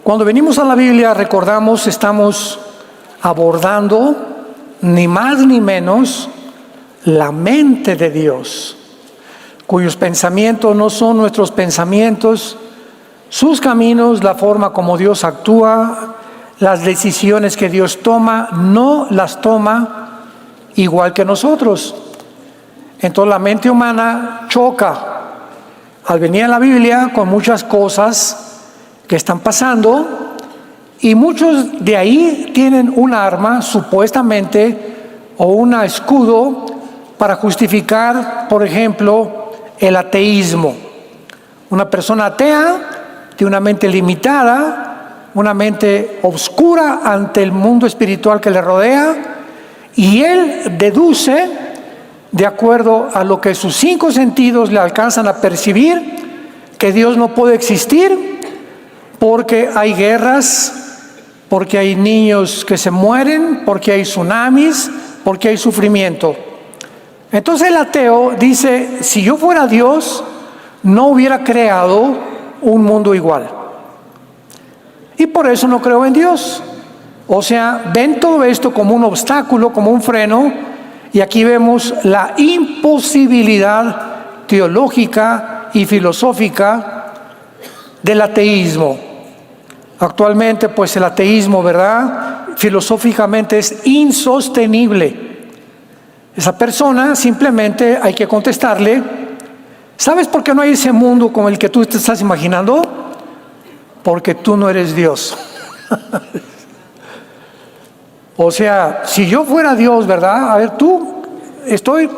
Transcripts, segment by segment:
Cuando venimos a la Biblia, recordamos, estamos abordando ni más ni menos la mente de Dios, cuyos pensamientos no son nuestros pensamientos, sus caminos, la forma como Dios actúa, las decisiones que Dios toma, no las toma igual que nosotros. Entonces la mente humana choca al venir a la Biblia con muchas cosas que están pasando, y muchos de ahí tienen un arma supuestamente o un escudo para justificar, por ejemplo, el ateísmo. Una persona atea tiene una mente limitada, una mente oscura ante el mundo espiritual que le rodea, y él deduce, de acuerdo a lo que sus 5 sentidos le alcanzan a percibir, que Dios no puede existir porque hay guerras, porque hay niños que se mueren, porque hay tsunamis, porque hay sufrimiento. Entonces el ateo dice, si yo fuera Dios, no hubiera creado un mundo igual. Y por eso no creo en Dios. O sea, ven todo esto como un obstáculo, como un freno, y aquí vemos la imposibilidad teológica y filosófica del ateísmo. Actualmente, pues el ateísmo, ¿verdad?, filosóficamente es insostenible. Esa persona simplemente hay que contestarle, ¿sabes por qué no hay ese mundo como el que tú te estás imaginando? Porque tú no eres Dios. O sea, si yo fuera Dios, ¿verdad? A ver, tú, estoy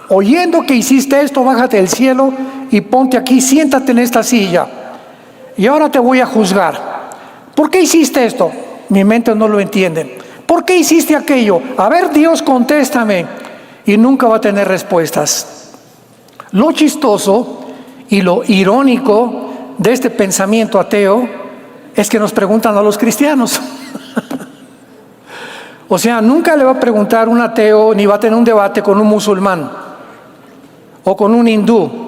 oyendo que hiciste esto, bájate del cielo y ponte aquí, siéntate en esta silla. Y ahora te voy a juzgar. ¿Por qué hiciste esto? Mi mente no lo entiende. ¿Por qué hiciste aquello? A ver, Dios, contéstame. Y nunca va a tener respuestas. Lo chistoso y lo irónico de este pensamiento ateo es que nos preguntan a los cristianos. O sea, nunca le va a preguntar un ateo ni va a tener un debate con un musulmán o con un hindú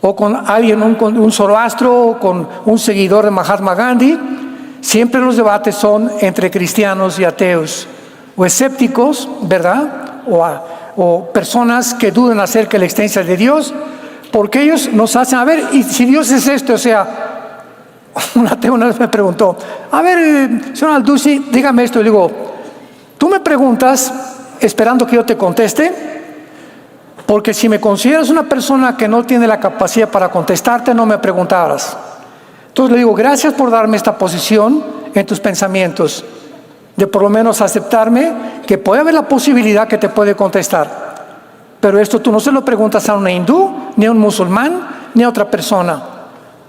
o con alguien, con un zoroastro o con un seguidor de Mahatma Gandhi. Siempre los debates son entre cristianos y ateos o escépticos, ¿verdad? O personas que dudan acerca de la existencia de Dios, porque ellos nos hacen, a ver, y si Dios es esto, o sea, un ateo una vez me preguntó, a ver, señor Alducci, dígame esto, y le digo, tú me preguntas esperando que yo te conteste, porque si me consideras una persona que no tiene la capacidad para contestarte, no me preguntaras. Entonces le digo, gracias por darme esta posición en tus pensamientos, de por lo menos aceptarme que puede haber la posibilidad que te puede contestar. Pero esto tú no se lo preguntas a un hindú, ni a un musulmán, ni a otra persona.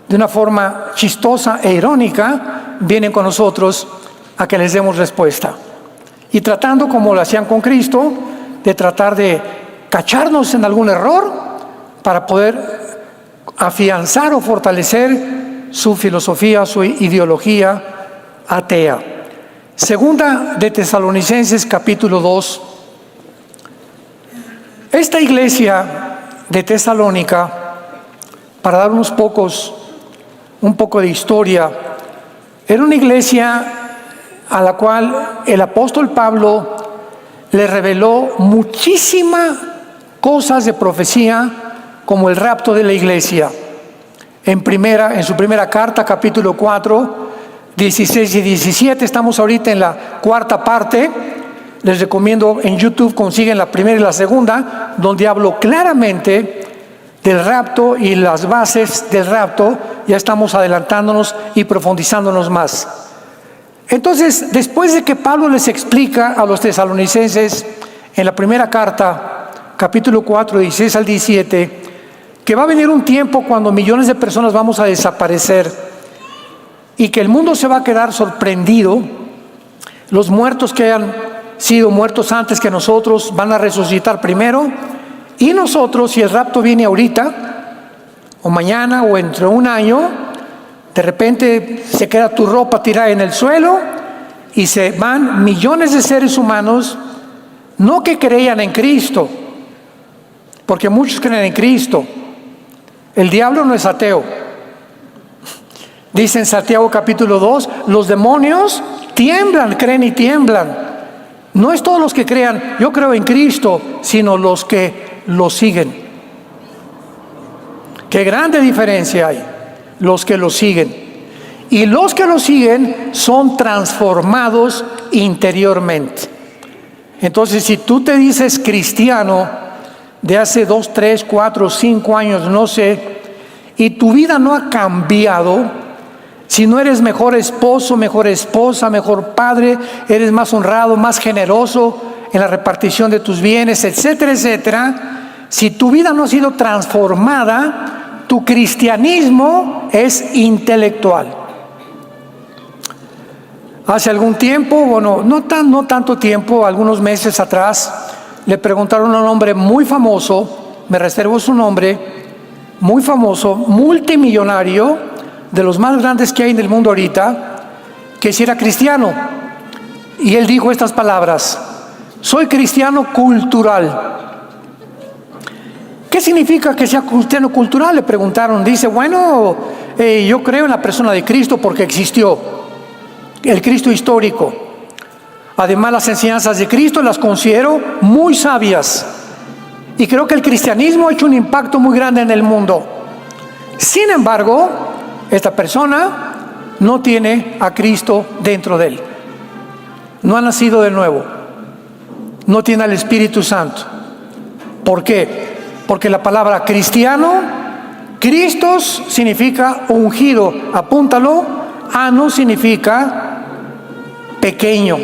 De una forma chistosa e irónica, vienen con nosotros a que les demos respuesta. Y tratando, como lo hacían con Cristo, de tratar de cacharnos en algún error para poder afianzar o fortalecer su filosofía, su ideología atea. Segunda de Tesalonicenses capítulo 2. Esta iglesia de Tesalónica, para dar un poco de historia, era una iglesia a la cual el apóstol Pablo le reveló muchísimas cosas de profecía, como el rapto de la iglesia. En su primera carta, capítulo 4, 16 y 17, estamos ahorita en la cuarta parte. Les recomiendo en YouTube consiguen la primera y la segunda, donde hablo claramente del rapto y las bases del rapto. Ya estamos adelantándonos y profundizándonos más. Entonces, después de que Pablo les explica a los tesalonicenses en la primera carta, capítulo 4, 16 al 17, que va a venir un tiempo cuando millones de personas vamos a desaparecer y que el mundo se va a quedar sorprendido, los muertos que hayan sido muertos antes que nosotros van a resucitar primero, y nosotros, si el rapto viene ahorita o mañana o entre un año, de repente se queda tu ropa tirada en el suelo y se van millones de seres humanos, no que creían en Cristo, porque muchos creen en Cristo. El diablo no es ateo. Dice en Santiago capítulo 2, los demonios tiemblan, creen y tiemblan. No es todos los que crean, yo creo en Cristo, sino los que lo siguen. Qué grande diferencia hay, los que lo siguen. Y los que lo siguen son transformados interiormente. Entonces, si tú te dices cristiano de hace 2, 3, 4, 5 años, no sé, y tu vida no ha cambiado, si no eres mejor esposo, mejor esposa, mejor padre, eres más honrado, más generoso en la repartición de tus bienes, etcétera, etcétera, si tu vida no ha sido transformada, tu cristianismo es intelectual. Hace algún tiempo, bueno, no tanto tiempo, algunos meses atrás, le preguntaron a un hombre muy famoso, me reservo su nombre, muy famoso, multimillonario, de los más grandes que hay en el mundo ahorita, que si era cristiano. Y él dijo estas palabras: soy cristiano cultural. ¿Qué significa que sea cristiano cultural?, le preguntaron. Dice, bueno, yo creo en la persona de Cristo porque existió. El Cristo histórico. Además, las enseñanzas de Cristo las considero muy sabias. Y creo que el cristianismo ha hecho un impacto muy grande en el mundo. Sin embargo, esta persona no tiene a Cristo dentro de él. No ha nacido de nuevo. No tiene al Espíritu Santo. ¿Por qué? Porque la palabra cristiano, Cristos significa ungido. Apúntalo. Anos significa pequeño.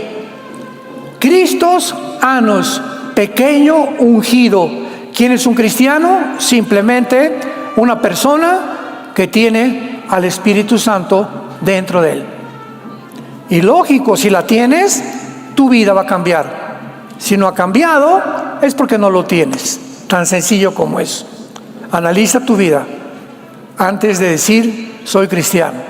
Cristos anos, pequeño, ungido. ¿Quién es un cristiano? Simplemente una persona que tiene al Espíritu Santo dentro de él. Y lógico, si la tienes, tu vida va a cambiar. Si no ha cambiado, es porque no lo tienes. Tan sencillo como eso. Analiza tu vida antes de decir soy cristiano.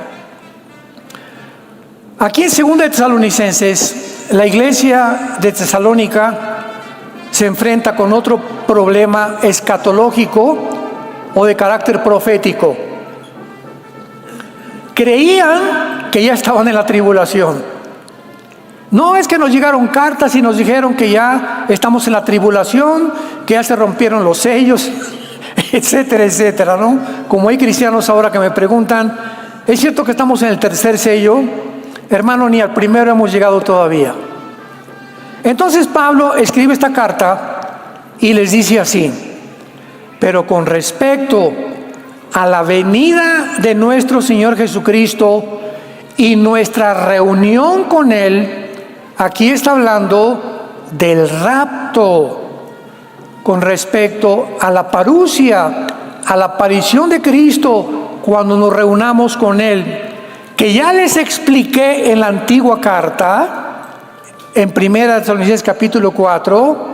Aquí en 2 de Tesalonicenses, la iglesia de Tesalónica se enfrenta con otro problema escatológico o de carácter profético. Creían que ya estaban en la tribulación. No es que nos llegaron cartas y nos dijeron que ya estamos en la tribulación, que ya se rompieron los sellos, etcétera, etcétera, ¿no? Como hay cristianos ahora que me preguntan, ¿es cierto que estamos en el tercer sello? Hermano, ni al primero hemos llegado todavía. Entonces Pablo escribe esta carta y les dice así: pero con respecto a la venida de nuestro Señor Jesucristo y nuestra reunión con Él, aquí está hablando del rapto. Con respecto a la parusia, a la aparición de Cristo cuando nos reunamos con Él, que ya les expliqué en la antigua carta, en 1 Tesalonicenses capítulo 4,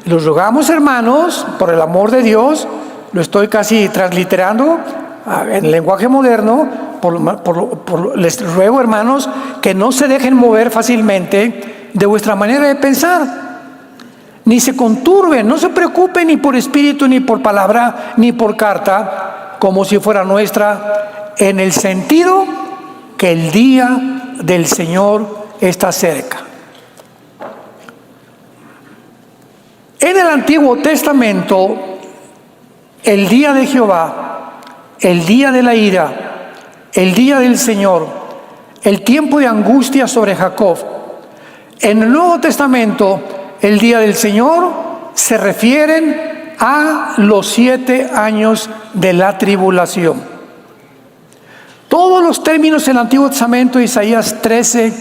los rogamos, hermanos, por el amor de Dios, lo estoy casi transliterando en lenguaje moderno, les ruego, hermanos, que no se dejen mover fácilmente de vuestra manera de pensar, ni se conturben, no se preocupen ni por espíritu, ni por palabra, ni por carta, como si fuera nuestra, en el sentido que el día del Señor está cerca. En el Antiguo Testamento, el día de Jehová, el día de la ira, el día del Señor, el tiempo de angustia sobre Jacob. En el Nuevo Testamento, el día del Señor se refieren a los 7 años de la tribulación. Todos los términos en el Antiguo Testamento, Isaías 13,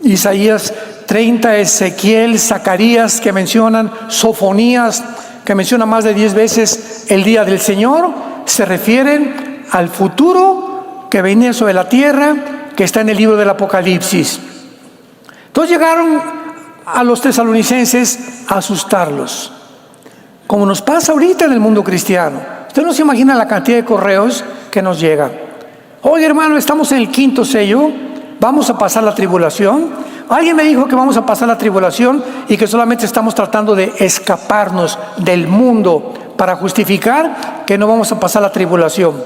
Isaías 30, Ezequiel, Zacarías, que mencionan, Sofonías, que menciona más de 10 veces el día del Señor, se refieren al futuro que venía sobre la tierra, que está en el libro del Apocalipsis. Entonces llegaron a los tesalonicenses a asustarlos, como nos pasa ahorita en el mundo cristiano. Usted no se imagina la cantidad de correos que nos llegan. Oye, hermano, estamos en el 5º sello, vamos a pasar la tribulación. Alguien me dijo que vamos a pasar la tribulación y que solamente estamos tratando de escaparnos del mundo para justificar que no vamos a pasar la tribulación.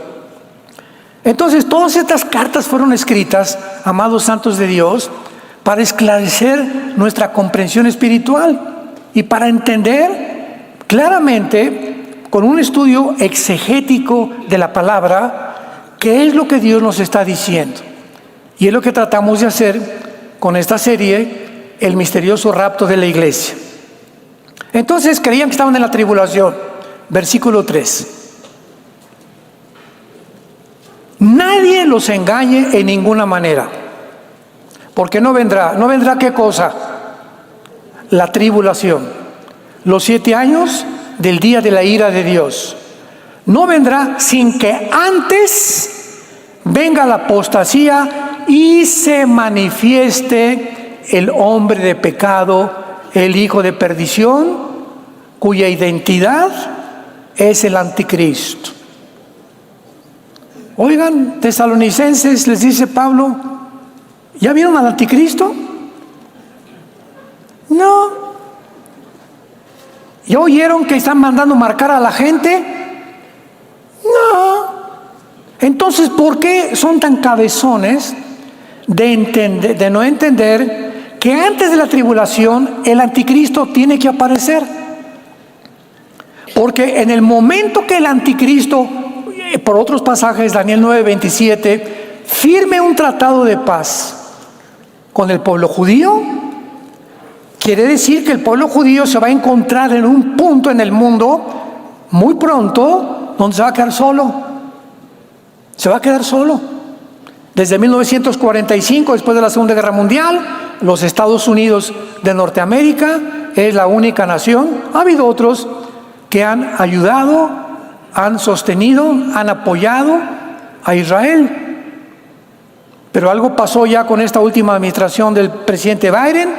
Entonces, todas estas cartas fueron escritas, amados santos de Dios, para esclarecer nuestra comprensión espiritual y para entender claramente, con un estudio exegético de la palabra, qué es lo que Dios nos está diciendo. Y es lo que tratamos de hacer con esta serie, El misterioso rapto de la iglesia. Entonces creían que estaban en la tribulación. Versículo 3. Nadie los engañe en ninguna manera, porque no vendrá ¿qué cosa? La tribulación, los 7 años del día de la ira de Dios. No vendrá sin que antes venga la apostasía y se manifieste el hombre de pecado, el hijo de perdición, cuya identidad es el anticristo. Oigan, tesalonicenses, les dice Pablo, ¿ya vieron al anticristo? No. ¿Ya oyeron que están mandando marcar a la gente? No. Entonces, ¿por qué son tan cabezones de no entender que antes de la tribulación el anticristo tiene que aparecer? Porque en el momento que el anticristo, por otros pasajes, Daniel 9:27, firme un tratado de paz con el pueblo judío, quiere decir que el pueblo judío se va a encontrar en un punto en el mundo muy pronto donde se va a quedar solo. Se va a quedar solo. Desde 1945, después de la Segunda Guerra Mundial, los Estados Unidos de Norteamérica es la única nación. Ha habido otros que han ayudado, han sostenido, han apoyado a Israel. Pero algo pasó ya con esta última administración del presidente Biden,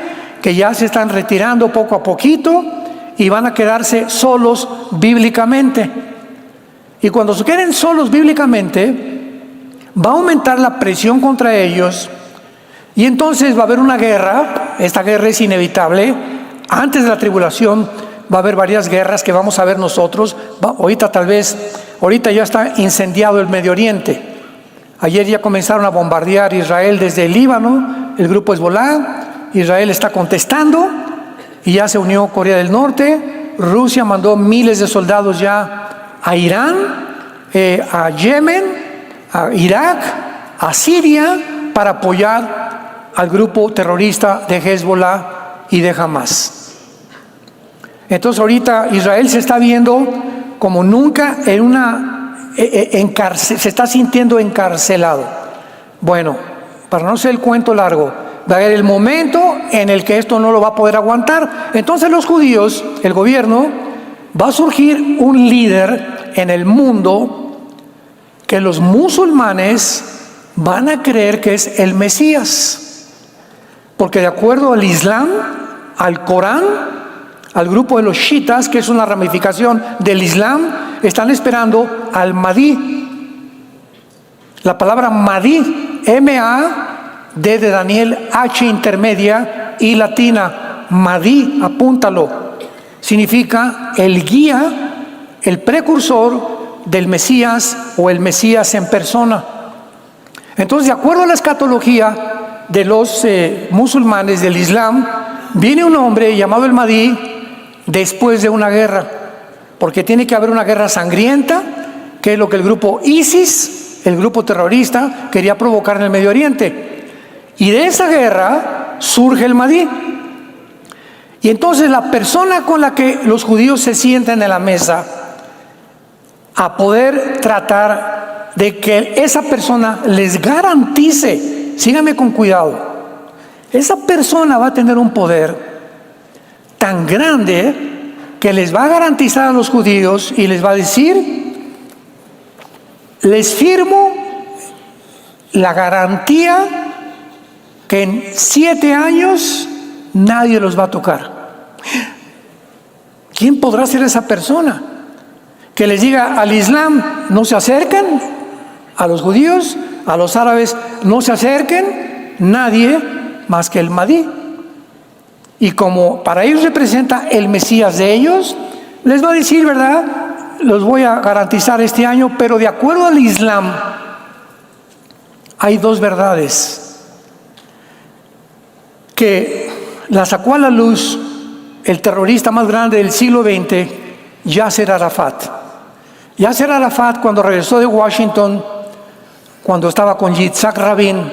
que ya se están retirando poco a poquito y van a quedarse solos bíblicamente. Y cuando se queden solos bíblicamente, va a aumentar la presión contra ellos y entonces va a haber una guerra. Esta guerra es inevitable. Antes de la tribulación va a haber varias guerras que vamos a ver nosotros. Ahorita ya está incendiado el Medio Oriente. Ayer ya comenzaron a bombardear Israel desde el Líbano, el grupo Hezbolá. Israel está contestando y ya se unió Corea del Norte. Rusia mandó miles de soldados ya a Irán, a Yemen, a Irak, a Siria, para apoyar al grupo terrorista de Hezbolá y de Hamas. Entonces ahorita Israel se está viendo como nunca se está sintiendo encarcelado. Bueno, para no ser el cuento largo, va a haber el momento en el que esto no lo va a poder aguantar. Entonces los judíos, el gobierno, va a surgir un líder en el mundo que los musulmanes van a creer que es el Mesías. Porque de acuerdo al Islam, al Corán, al grupo de los chiitas, que es una ramificación del Islam, están esperando al Mahdi. La palabra Mahdi, M-A-D de Daniel, H intermedia y latina, Mahdi, apúntalo, significa el guía, el precursor del Mesías o el Mesías en persona. Entonces, de acuerdo a la escatología de los musulmanes del Islam, viene un hombre llamado el Mahdi después de una guerra, porque tiene que haber una guerra sangrienta, que es lo que el grupo ISIS, el grupo terrorista, quería provocar en el Medio Oriente. Y de esa guerra surge el Mahdi. Y entonces la persona con la que los judíos se sientan en la mesa a poder tratar de que esa persona les garantice, síganme con cuidado, esa persona va a tener un poder tan grande que les va a garantizar a los judíos y les va a decir: les firmo la garantía que en 7 años nadie los va a tocar. ¿Quién podrá ser esa persona? Que les diga al Islam: no se acerquen, a los judíos, a los árabes, no se acerquen, nadie más que el Mahdi. Y como para ellos representa el Mesías de ellos, les va a decir: verdad, los voy a garantizar este año, pero de acuerdo al Islam, hay dos verdades que la sacó a la luz el terrorista más grande del siglo XX, Yasser Arafat. Yasser Arafat, cuando regresó de Washington, cuando estaba con Yitzhak Rabin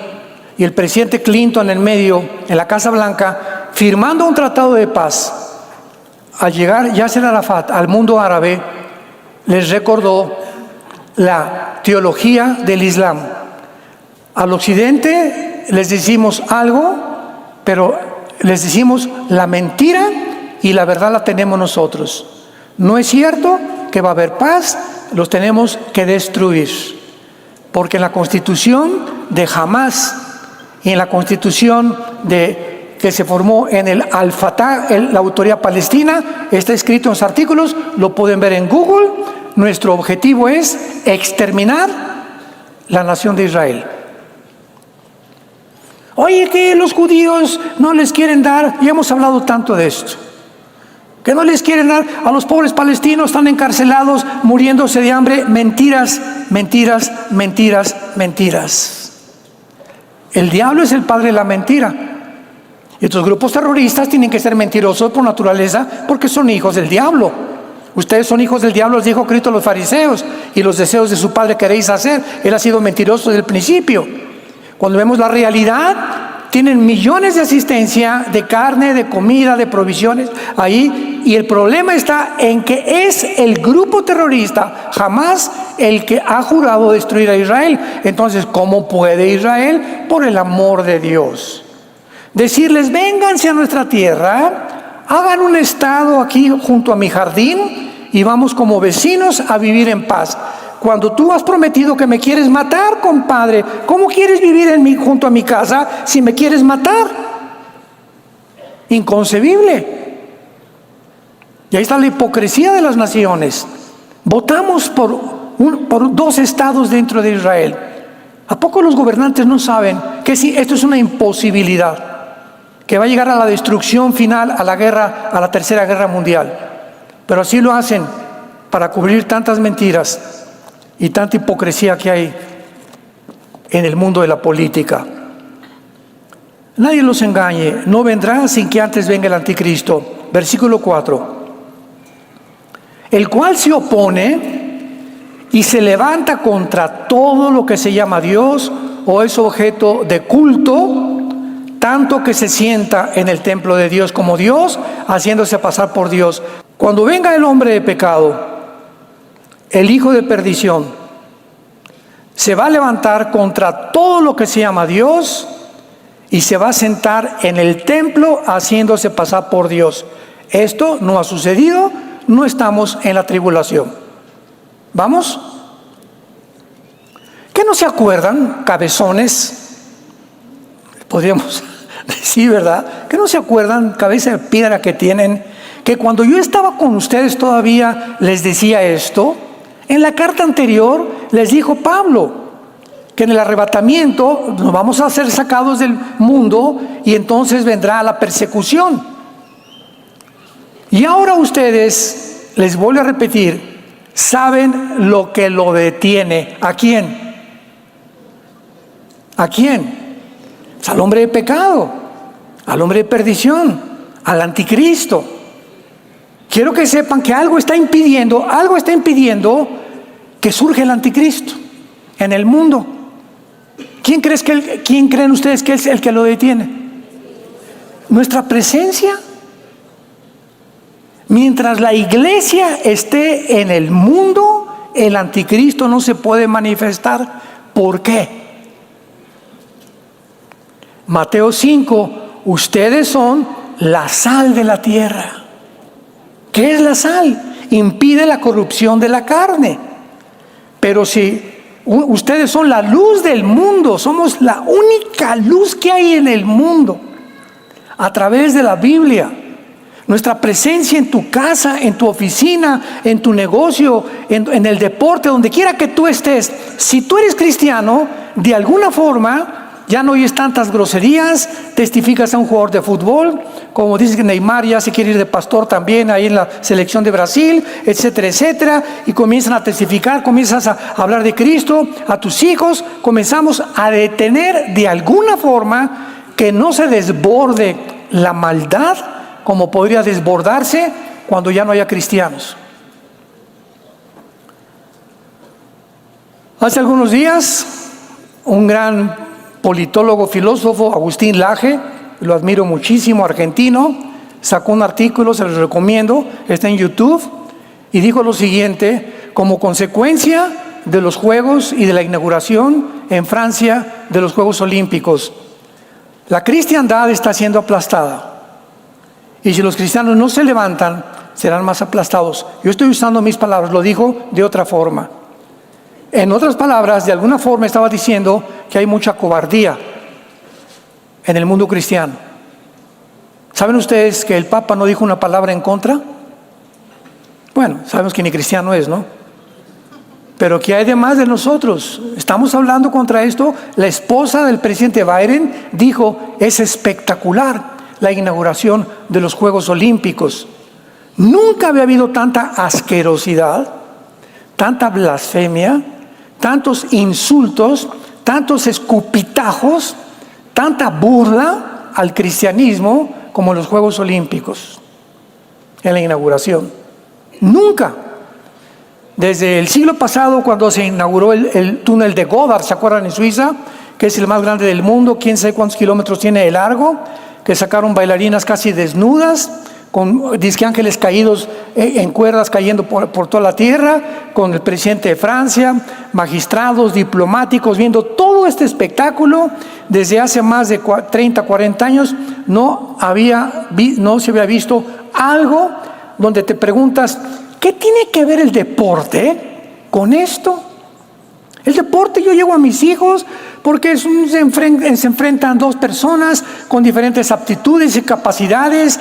y el presidente Clinton en medio, en la Casa Blanca, firmando un tratado de paz, al llegar Yasser Arafat al mundo árabe, les recordó la teología del Islam. Al occidente les decimos algo, pero les decimos la mentira y la verdad la tenemos nosotros. No es cierto que va a haber paz, los tenemos que destruir. Porque en la constitución de Hamás y en la constitución que se formó en el Al-Fatah, la autoridad palestina, está escrito en los artículos, lo pueden ver en Google. Nuestro objetivo es exterminar la nación de Israel. Oye, que los judíos no les quieren dar, y hemos hablado tanto de esto, que no les quieren dar a los pobres palestinos, están encarcelados, muriéndose de hambre. Mentiras, mentiras, mentiras, mentiras. El diablo es el padre de la mentira. Y estos grupos terroristas tienen que ser mentirosos por naturaleza, porque son hijos del diablo. Ustedes son hijos del diablo, les dijo Cristo a los fariseos, y los deseos de su padre queréis hacer. Él ha sido mentiroso desde el principio. Cuando vemos la realidad, tienen millones de asistencia, de carne, de comida, de provisiones ahí, y el problema está en que es el grupo terrorista Hamás el que ha jurado destruir a Israel. Entonces, ¿cómo puede Israel? Por el amor de Dios. Decirles, vénganse a nuestra tierra, hagan un estado aquí junto a mi jardín y vamos como vecinos a vivir en paz. Cuando tú has prometido que me quieres matar, compadre, ¿cómo quieres vivir junto a mi casa si me quieres matar? Inconcebible. Y ahí está la hipocresía de las naciones. Votamos por dos estados dentro de Israel. ¿A poco los gobernantes no saben que si esto es una imposibilidad, que va a llegar a la destrucción final, a la guerra, a la tercera guerra mundial? Pero así lo hacen para cubrir tantas mentiras y tanta hipocresía que hay en el mundo de la política. Nadie los engañe, no vendrá sin que antes venga el anticristo. Versículo 4. El cual se opone y se levanta contra todo lo que se llama Dios o es objeto de culto, tanto que se sienta en el templo de Dios como Dios, haciéndose pasar por Dios. Cuando venga el hombre de pecado, el hijo de perdición, se va a levantar contra todo lo que se llama Dios y se va a sentar en el templo haciéndose pasar por Dios. Esto no ha sucedido, no estamos en la tribulación. ¿Vamos? ¿Qué no se acuerdan, cabezones? Podríamos decir, ¿verdad? ¿Qué no se acuerdan, cabeza de piedra que tienen? Que cuando yo estaba con ustedes todavía les decía esto. En la carta anterior les dijo Pablo que en el arrebatamiento nos vamos a ser sacados del mundo y entonces vendrá la persecución. Y ahora ustedes, les vuelvo a repetir, saben lo que lo detiene. ¿A quién? ¿A quién? Pues al hombre de pecado, al hombre de perdición, al anticristo. Quiero que sepan que algo está impidiendo que surja el anticristo en el mundo. ¿Quién creen ustedes que es el que lo detiene? Nuestra presencia. Mientras la iglesia esté en el mundo, el anticristo no se puede manifestar. ¿Por qué? Mateo 5, ustedes son la sal de la tierra. ¿Qué es la sal? Impide la corrupción de la carne. Pero si ustedes son la luz del mundo, somos la única luz que hay en el mundo, a través de la Biblia. Nuestra presencia en tu casa, en tu oficina, en tu negocio, en el deporte, donde quiera que tú estés. Si tú eres cristiano, de alguna forma, ya no oyes tantas groserías, testificas a un jugador de fútbol, como dice que Neymar ya se quiere ir de pastor también ahí en la selección de Brasil, etcétera, etcétera, y comienzan a testificar, comienzas a hablar de Cristo a tus hijos, comenzamos a detener de alguna forma que no se desborde la maldad como podría desbordarse cuando ya no haya cristianos. Hace algunos días, un gran politólogo, filósofo, Agustín Laje, lo admiro muchísimo, argentino, sacó un artículo, se los recomiendo, está en YouTube, y dijo lo siguiente: como consecuencia de los Juegos y de la inauguración en Francia de los Juegos Olímpicos, la cristiandad está siendo aplastada. Y si los cristianos no se levantan, serán más aplastados. Yo estoy usando mis palabras, lo dijo de otra forma. En otras palabras, de alguna forma estaba diciendo que hay mucha cobardía en el mundo cristiano. ¿Saben ustedes que el Papa no dijo una palabra en contra? Bueno, sabemos que ni cristiano es, ¿no? Pero ¿qué hay de más de nosotros? Estamos hablando contra esto. La esposa del presidente Biden dijo: es espectacular la inauguración de los Juegos Olímpicos. Nunca había habido tanta asquerosidad, tanta blasfemia, tantos insultos, tantos escupitajos, tanta burla al cristianismo como en los Juegos Olímpicos, en la inauguración. Nunca. Desde el siglo pasado, cuando se inauguró el túnel de Godard, ¿se acuerdan? En Suiza, que es el más grande del mundo, quién sabe cuántos kilómetros tiene de largo, que sacaron bailarinas casi desnudas, con disque ángeles caídos en cuerdas cayendo por toda la tierra, con el presidente de Francia, magistrados, diplomáticos, viendo todo este espectáculo. Desde hace más de 30, 40 años no se había visto algo donde te preguntas: ¿qué tiene que ver el deporte con esto? El deporte, yo llevo a mis hijos porque se enfrentan dos personas con diferentes aptitudes y capacidades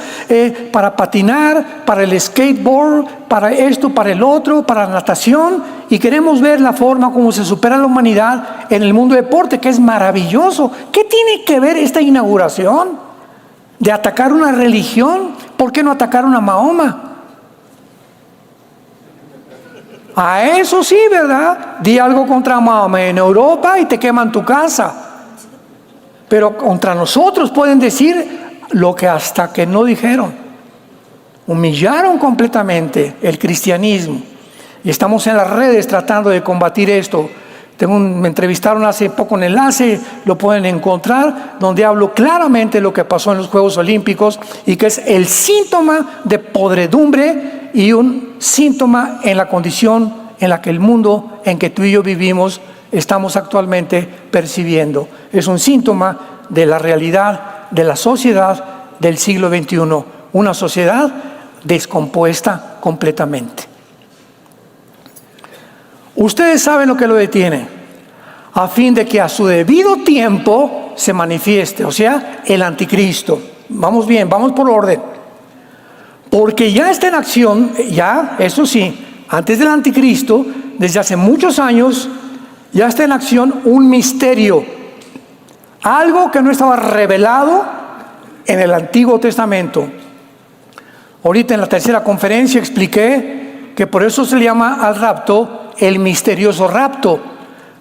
para patinar, para el skateboard, para esto, para el otro, para la natación, y queremos ver la forma como se supera la humanidad en el mundo del deporte, que es maravilloso. ¿Qué tiene que ver esta inauguración de atacar una religión? ¿Por qué no atacaron a Mahoma? A eso sí, ¿verdad? Di algo contra Mahoma en Europa y te queman tu casa. Pero contra nosotros pueden decir lo que hasta que no dijeron. Humillaron completamente el cristianismo. Y estamos en las redes tratando de combatir esto. Me entrevistaron hace poco en Enlace, lo pueden encontrar, donde hablo claramente de lo que pasó en los Juegos Olímpicos y que es el síntoma de podredumbre y un síntoma en la condición en la que el mundo en que tú y yo vivimos estamos actualmente percibiendo. Es un síntoma de la realidad de la sociedad del siglo XXI, una sociedad descompuesta completamente. Ustedes saben lo que lo detiene, a fin de que a su debido tiempo se manifieste, o sea, el anticristo. Vamos bien, vamos por orden. Porque ya está en acción, ya, eso sí, antes del anticristo, desde hace muchos años, ya está en acción un misterio. Algo que no estaba revelado en el Antiguo Testamento. Ahorita en la tercera conferencia expliqué que por eso se le llama al rapto el misterioso rapto,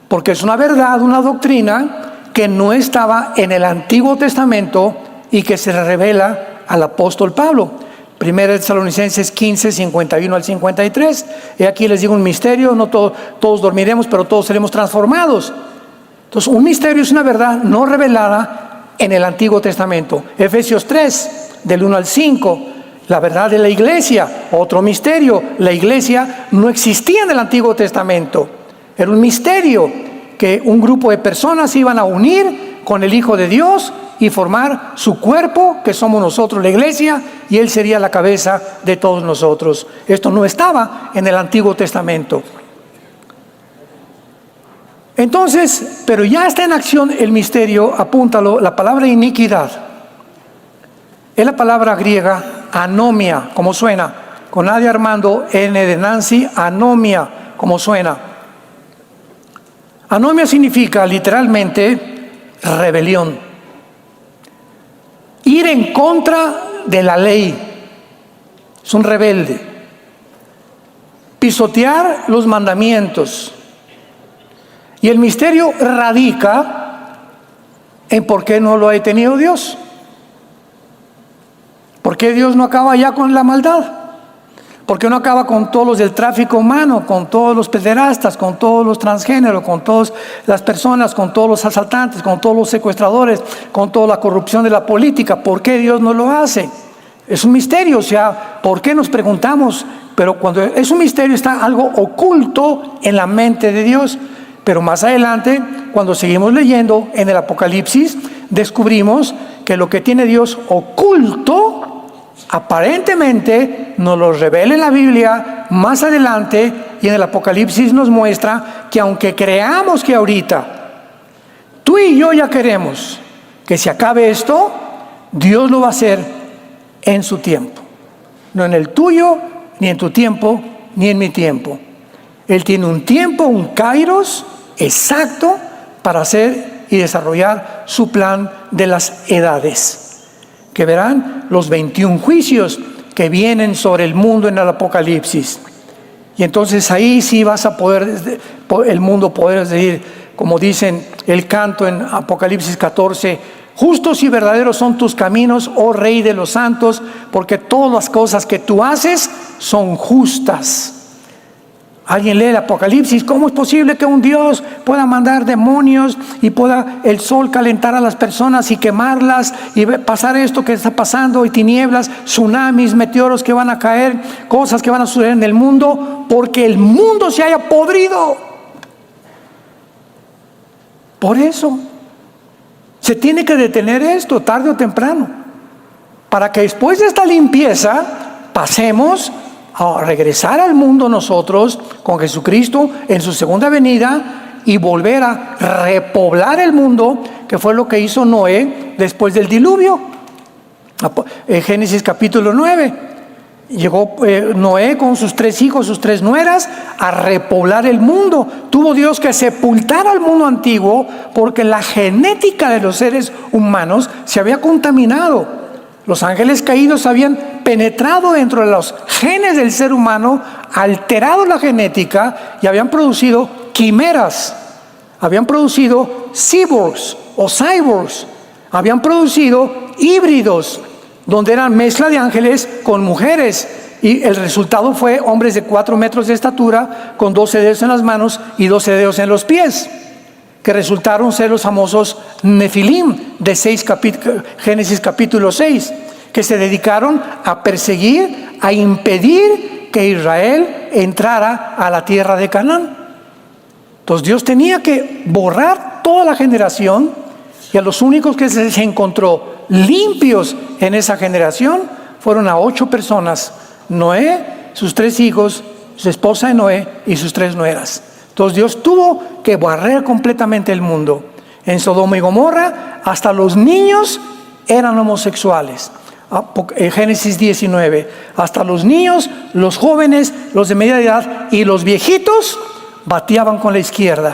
porque es una verdad, una doctrina que no estaba en el Antiguo Testamento y que se revela al apóstol Pablo. 1 Tesalonicenses 15, 51 al 53. Y aquí les digo un misterio: no todos dormiremos, pero todos seremos transformados. Entonces, un misterio es una verdad no revelada en el Antiguo Testamento. Efesios 3, del 1 al 5. La verdad de la iglesia, otro misterio. La iglesia no existía en el Antiguo Testamento. Era un misterio que un grupo de personas iban a unir con el Hijo de Dios y formar su cuerpo, que somos nosotros, la iglesia, y Él sería la cabeza de todos nosotros. Esto no estaba en el Antiguo Testamento. Entonces, pero ya está en acción el misterio, apúntalo, la palabra iniquidad. Es la palabra griega anomia, como suena, con A de Armando, N de Nancy, anomia, como suena. Anomia significa literalmente rebelión. Ir en contra de la ley, es un rebelde. Pisotear los mandamientos. Y el misterio radica en por qué no lo ha tenido Dios. ¿Por qué Dios no acaba ya con la maldad? ¿Por qué no acaba con todos los del tráfico humano, con todos los pederastas, con todos los transgéneros, con todas las personas, con todos los asaltantes, con todos los secuestradores, con toda la corrupción de la política? ¿Por qué Dios no lo hace? Es un misterio, o sea, ¿por qué nos preguntamos? Pero cuando es un misterio está algo oculto en la mente de Dios. Pero más adelante, cuando seguimos leyendo en el Apocalipsis, descubrimos que lo que tiene Dios oculto, aparentemente nos lo revela en la Biblia más adelante, y en el Apocalipsis nos muestra que aunque creamos que ahorita tú y yo ya queremos que se acabe esto, Dios lo va a hacer en su tiempo. No en el tuyo, ni en tu tiempo, ni en mi tiempo. Él tiene un tiempo, un kairos exacto para hacer y desarrollar su plan de las edades, que verán los 21 juicios que vienen sobre el mundo en el Apocalipsis. Y entonces ahí sí vas a poder, el mundo poder decir, como dicen el canto en Apocalipsis 14, justos y verdaderos son tus caminos, oh Rey de los santos, porque todas las cosas que tú haces son justas. Alguien lee el Apocalipsis, ¿cómo es posible que un Dios pueda mandar demonios y pueda el sol calentar a las personas y quemarlas y pasar esto que está pasando y tinieblas, tsunamis, meteoros que van a caer, cosas que van a suceder en el mundo, porque el mundo se haya podrido? Por eso se tiene que detener esto tarde o temprano, para que después de esta limpieza pasemos a regresar al mundo nosotros con Jesucristo en su segunda venida y volver a repoblar el mundo, que fue lo que hizo Noé después del diluvio. Génesis capítulo 9. Llegó Noé con sus 3 hijos, sus 3 nueras, a repoblar el mundo. Tuvo Dios que sepultar al mundo antiguo porque la genética de los seres humanos se había contaminado. Los ángeles caídos habían penetrado dentro de los genes del ser humano, alterado la genética y habían producido quimeras, habían producido cyborgs o cyborgs, habían producido híbridos, donde eran mezcla de ángeles con mujeres, y el resultado fue hombres de 4 metros de estatura, con 12 dedos en las manos y 12 dedos en los pies, que resultaron ser los famosos Nefilim de Génesis capítulo 6, que se dedicaron a perseguir, a impedir que Israel entrara a la tierra de Canaán. Entonces Dios tenía que borrar toda la generación, y a los únicos que se encontró limpios en esa generación fueron a 8 personas: Noé, sus 3 hijos, su esposa de Noé y sus 3 nueras. Entonces Dios tuvo que barrer completamente el mundo. En Sodoma y Gomorra hasta los niños eran homosexuales. Génesis 19, hasta los niños, los jóvenes, los de media edad y los viejitos bateaban con la izquierda.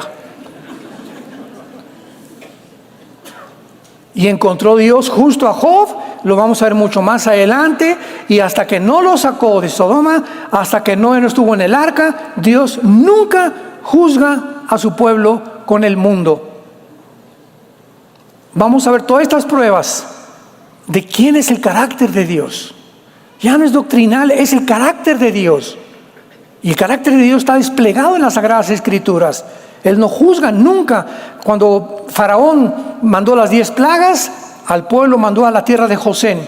Y encontró Dios justo a Job, lo vamos a ver mucho más adelante, y hasta que no lo sacó de Sodoma, hasta que Noé no estuvo en el arca, Dios nunca juzga a su pueblo con el mundo. Vamos a ver todas estas pruebas de quién es el carácter de Dios. Ya no es doctrinal, es el carácter de Dios. Y el carácter de Dios está desplegado en las Sagradas Escrituras. Él no juzga nunca. Cuando Faraón mandó las 10 plagas, al pueblo mandó a la tierra de Gosén.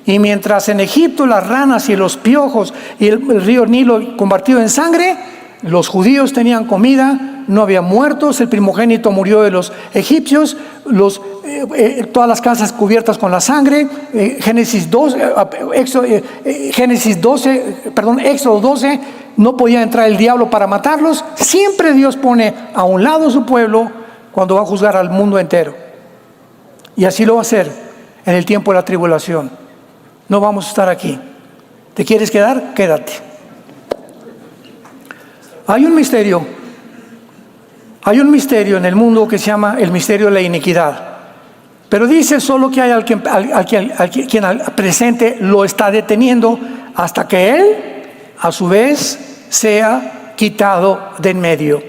Y mientras en Egipto las ranas y los piojos y el río Nilo convertido en sangre, los judíos tenían comida, no había muertos, el primogénito murió de los egipcios, todas las casas cubiertas con la sangre. Éxodo 12, no podía entrar el diablo para matarlos. Siempre Dios pone a un lado a su pueblo cuando va a juzgar al mundo entero. Y así lo va a hacer en el tiempo de la tribulación. No vamos a estar aquí. ¿Te quieres quedar? Quédate. Hay un misterio en el mundo que se llama el misterio de la iniquidad. Pero dice solo que hay quien al presente lo está deteniendo hasta que Él, a su vez, sea quitado de en medio.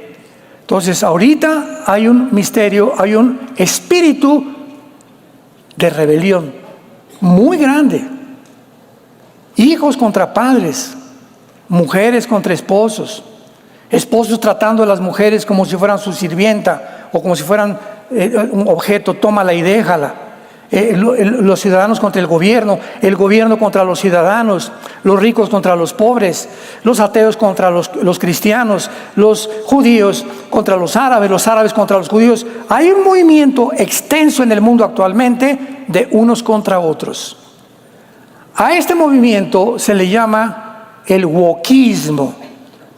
Entonces, ahorita hay un misterio, hay un espíritu de rebelión muy grande. Hijos contra padres, mujeres contra esposos, esposos tratando a las mujeres como si fueran su sirvienta o como si fueran un objeto, tómala y déjala. Los ciudadanos contra el gobierno contra los ciudadanos, los ricos contra los pobres, los ateos contra los cristianos, los judíos contra los árabes contra los judíos. Hay un movimiento extenso en el mundo actualmente de unos contra otros. A este movimiento se le llama el wokismo,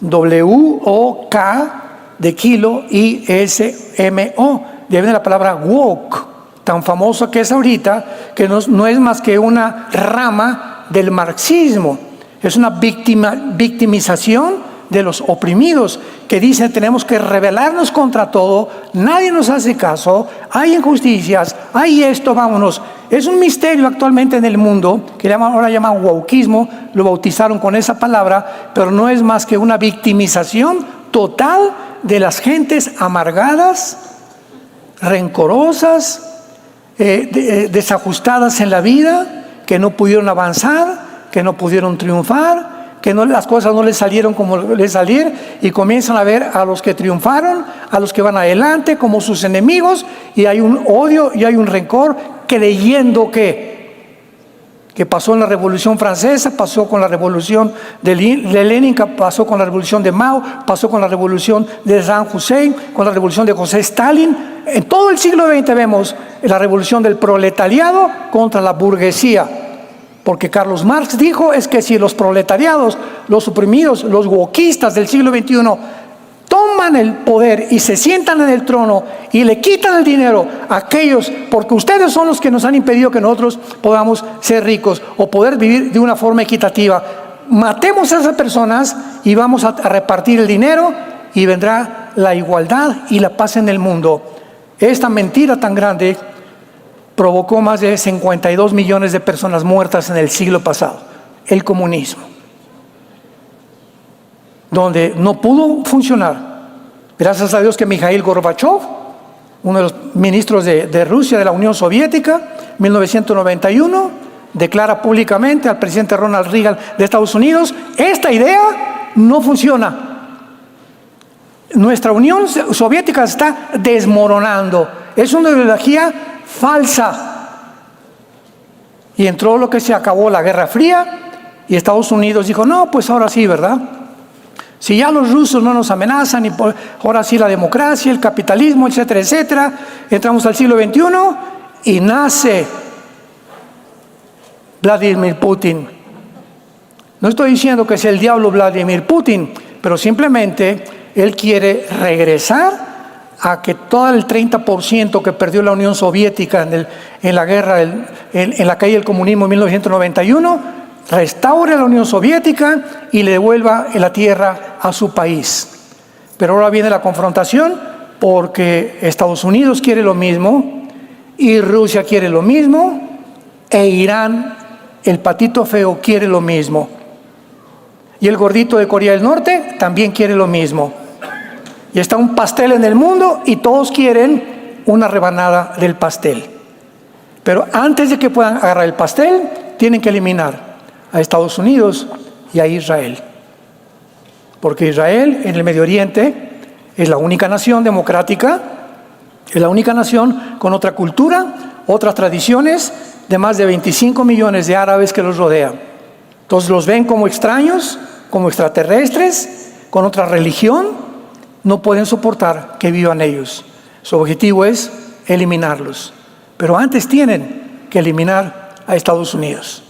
W-O-K de kilo, I-S-M-O, de ahí viene la palabra woke, tan famoso que es ahorita, que no es más que una rama del marxismo. Es una victimización de los oprimidos, que dicen tenemos que rebelarnos contra todo, nadie nos hace caso, hay injusticias, hay esto, vámonos. Es un misterio actualmente en el mundo, que ahora llaman wokeismo, lo bautizaron con esa palabra, pero no es más que una victimización total de las gentes amargadas, rencorosas, desajustadas en la vida, que no pudieron avanzar, que no pudieron triunfar, que las cosas no les salieron como les salieron, y comienzan a ver a los que triunfaron, a los que van adelante como sus enemigos, y hay un odio y hay un rencor, creyendo que pasó en la Revolución Francesa, pasó con la Revolución de Lenin, pasó con la Revolución de Mao, pasó con la Revolución de Saddam Hussein, con la Revolución de José Stalin. En todo el siglo XX vemos la revolución del proletariado contra la burguesía. Porque Carlos Marx dijo es que si los proletariados, los oprimidos, los wokistas del siglo XXI toman el poder y se sientan en el trono y le quitan el dinero a aquellos, porque ustedes son los que nos han impedido que nosotros podamos ser ricos o poder vivir de una forma equitativa, matemos a esas personas y vamos a repartir el dinero y vendrá la igualdad y la paz en el mundo. Esta mentira tan grande provocó más de 52 millones de personas muertas en el siglo pasado, el comunismo, donde no pudo funcionar. Gracias a Dios que Mikhail Gorbachev, uno de los ministros de Rusia, de la Unión Soviética, 1991, declara públicamente al presidente Ronald Reagan de Estados Unidos: esta idea no funciona. Nuestra Unión Soviética está desmoronando. Es una ideología falsa. Y entró lo que se acabó la Guerra Fría, y Estados Unidos dijo: no, pues ahora sí, ¿verdad? Si ya los rusos no nos amenazan, y ahora sí la democracia, el capitalismo, etcétera, etcétera. Entramos al siglo XXI y nace Vladimir Putin. No estoy diciendo que sea el diablo Vladimir Putin, pero simplemente él quiere regresar a que todo el 30% que perdió la Unión Soviética en la guerra, en la caída del comunismo en 1991, restaure la Unión Soviética y le devuelva la tierra a su país. Pero ahora viene la confrontación, porque Estados Unidos quiere lo mismo, y Rusia quiere lo mismo, e Irán, el patito feo, quiere lo mismo. Y el gordito de Corea del Norte también quiere lo mismo. Y está un pastel en el mundo y todos quieren una rebanada del pastel. Pero antes de que puedan agarrar el pastel, tienen que eliminar a Estados Unidos y a Israel. Porque Israel en el Medio Oriente es la única nación democrática, es la única nación con otra cultura, otras tradiciones, de más de 25 millones de árabes que los rodean. Entonces los ven como extraños, como extraterrestres, con otra religión. No pueden soportar que vivan ellos. Su objetivo es eliminarlos. Pero antes tienen que eliminar a Estados Unidos.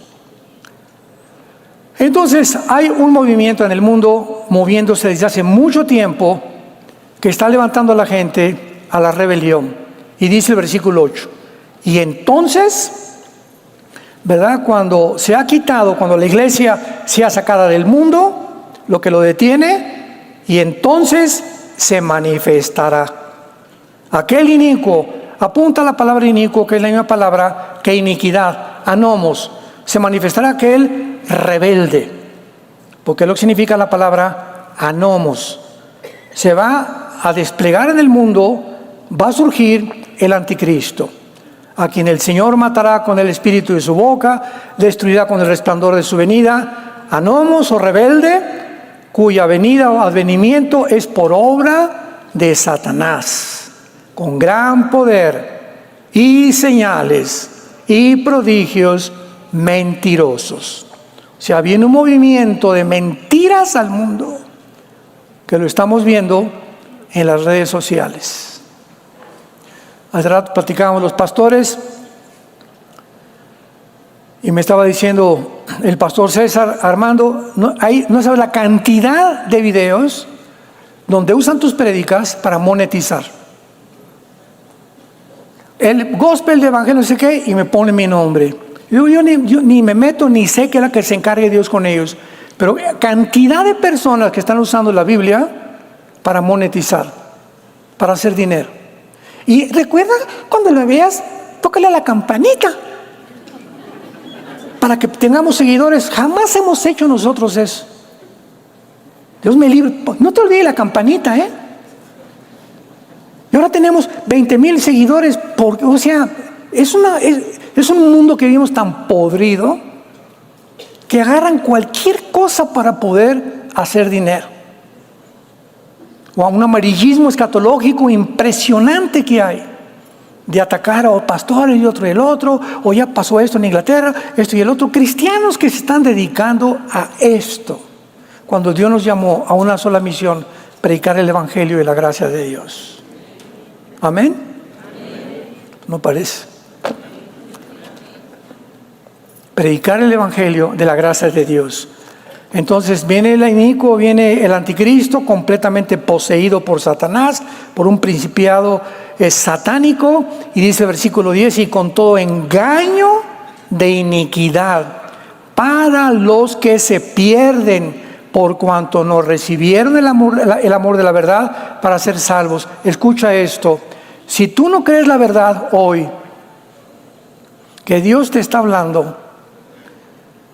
Entonces hay un movimiento en el mundo moviéndose desde hace mucho tiempo, que está levantando a la gente a la rebelión. Y dice el versículo 8: y entonces, ¿verdad? Cuando se ha quitado, cuando la iglesia sea sacada del mundo, lo que lo detiene, y entonces se manifestará aquel inicuo, apunta a la palabra inicuo, que es la misma palabra que iniquidad, anomos. Se manifestará aquel rebelde, porque es lo que significa la palabra anomos. Se va a desplegar en el mundo, va a surgir el anticristo, a quien el Señor matará con el espíritu de su boca, destruirá con el resplandor de su venida. Anomos o rebelde, cuya venida o advenimiento es por obra de Satanás, con gran poder y señales y prodigios mentirosos. O sea, viene un movimiento de mentiras al mundo, que lo estamos viendo en las redes sociales. Hace rato platicábamos los pastores y me estaba diciendo el pastor César: Armando, no sabes la cantidad de videos donde usan tus prédicas para monetizar. El gospel de evangelio no sé qué, y me pone mi nombre. Yo ni me meto, ni sé qué es la que se encargue Dios con ellos. Pero cantidad de personas que están usando la Biblia para monetizar, para hacer dinero. Y recuerda, cuando lo veas, tócale a la campanita para que tengamos seguidores. Jamás hemos hecho nosotros eso. Dios me libre. No te olvides la campanita, ¿eh? Y ahora tenemos 20,000 seguidores. O sea, es un mundo que vivimos tan podrido que agarran cualquier cosa para poder hacer dinero. O a un amarillismo escatológico impresionante que hay, de atacar a pastores y otro y el otro, o ya pasó esto en Inglaterra, esto y el otro. Cristianos que se están dedicando a esto, cuando Dios nos llamó a una sola misión: predicar el evangelio y la gracia de Dios. ¿Amén? ¿No parece? Predicar el evangelio de la gracia de Dios. Entonces viene el inicuo, viene el anticristo, completamente poseído por Satanás, por un principiado satánico, y dice el versículo 10: y con todo engaño de iniquidad para los que se pierden, por cuanto no recibieron el amor de la verdad para ser salvos. Escucha esto: si tú no crees la verdad hoy, que Dios te está hablando,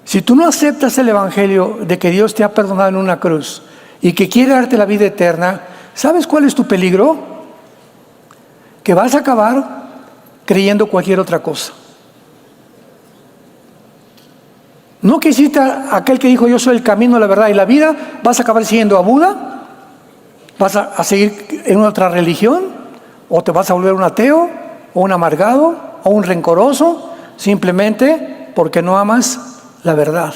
si tú no aceptas el evangelio de que Dios te ha perdonado en una cruz y que quiere darte la vida eterna, ¿sabes cuál es tu peligro? Que vas a acabar creyendo cualquier otra cosa. No que hiciste aquel que dijo: yo soy el camino, la verdad y la vida. Vas a acabar siguiendo a Buda, vas a seguir en otra religión, o te vas a volver un ateo, o un amargado, o un rencoroso, simplemente porque no amas la verdad.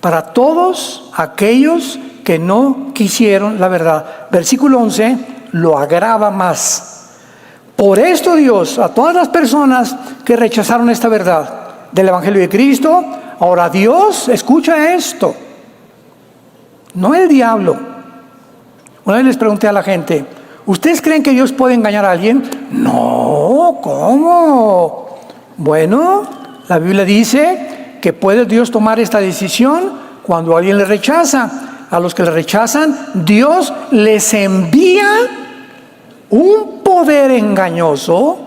Para todos aquellos que no quisieron la verdad. Versículo 11 lo agrava más. Por esto Dios, a todas las personas que rechazaron esta verdad del evangelio de Cristo, ahora Dios, escucha esto, no el diablo. Una vez les pregunté a la gente: ¿ustedes creen que Dios puede engañar a alguien? No, ¿cómo? Bueno, la Biblia dice que puede Dios tomar esta decisión cuando alguien le rechaza. A los que le rechazan, Dios les envía un poder engañoso,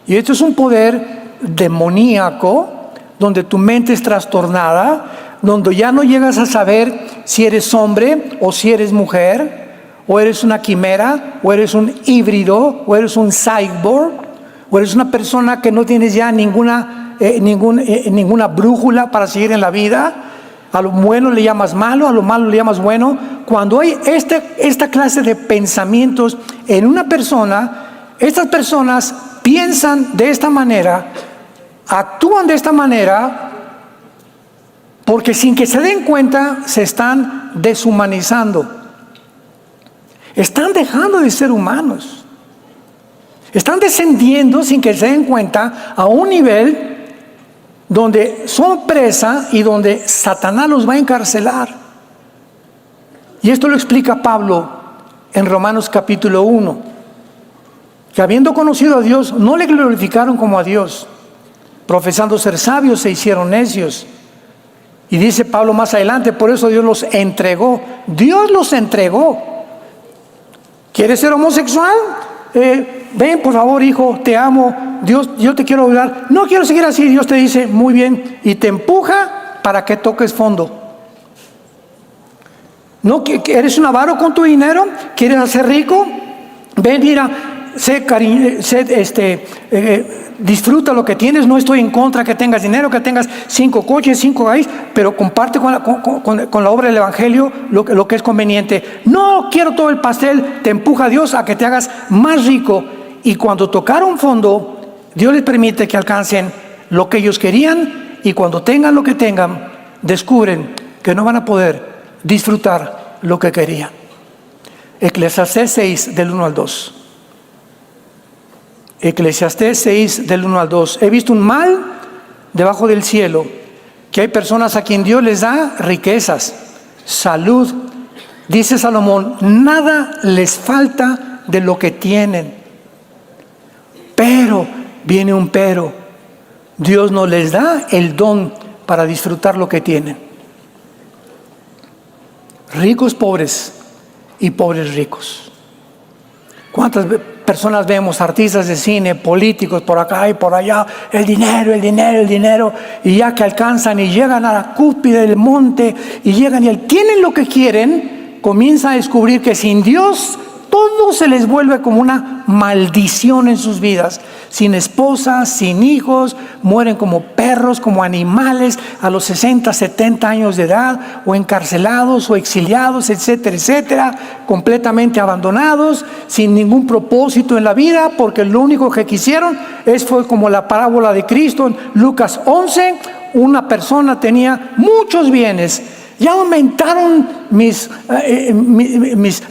y esto es un poder demoníaco, donde tu mente es trastornada, donde ya no llegas a saber si eres hombre o si eres mujer, o eres una quimera, o eres un híbrido, o eres un cyborg, o eres una persona que no tienes ya ninguna brújula para seguir en la vida. A lo bueno le llamas malo, a lo malo le llamas bueno. Cuando hay esta clase de pensamientos en una persona, estas personas piensan de esta manera, actúan de esta manera, porque sin que se den cuenta se están deshumanizando. Están dejando de ser humanos. Están descendiendo sin que se den cuenta a un nivel donde son presa y donde Satanás los va a encarcelar. Y esto lo explica Pablo en Romanos capítulo 1, que habiendo conocido a Dios, no le glorificaron como a Dios, profesando ser sabios se hicieron necios. Y dice Pablo más adelante: por eso Dios los entregó. Dios los entregó. ¿Quieres ser homosexual? ven por favor hijo, te amo, Dios, yo te quiero ayudar, no quiero seguir así, Dios te dice, muy bien, y te empuja para que toques fondo. ¿No? ¿Que eres un avaro con tu dinero? ¿Quieres hacer rico? Ven, mira, disfruta lo que tienes. No estoy en contra que tengas dinero, que tengas 5 coches, 5 gallos, pero comparte con la obra del Evangelio lo que es conveniente. No quiero todo el pastel. Te empuja a Dios a que te hagas más rico. Y cuando tocaron fondo, Dios les permite que alcancen lo que ellos querían, y cuando tengan lo que tengan, descubren que no van a poder disfrutar lo que querían. Eclesiastés 6 del 1 al 2. Eclesiastés 6 del 1 al 2. He visto un mal debajo del cielo, que hay personas a quien Dios les da riquezas, salud. Dice Salomón, nada les falta de lo que tienen. Pero, viene un pero, Dios no les da el don para disfrutar lo que tienen. Ricos pobres y pobres ricos. ¿Cuántas personas vemos, artistas de cine, políticos por acá y por allá? El dinero, el dinero, el dinero. Y ya que alcanzan y llegan a la cúspide del monte y llegan y tienen lo que quieren, comienzan a descubrir que sin Dios todo se les vuelve como una maldición en sus vidas. Sin esposas, sin hijos, mueren como perros, como animales a los 60, 70 años de edad, o encarcelados o exiliados, etcétera, etcétera, completamente abandonados, sin ningún propósito en la vida, porque lo único que quisieron fue como la parábola de Cristo en Lucas 11, una persona tenía muchos bienes. Ya aumentaron mis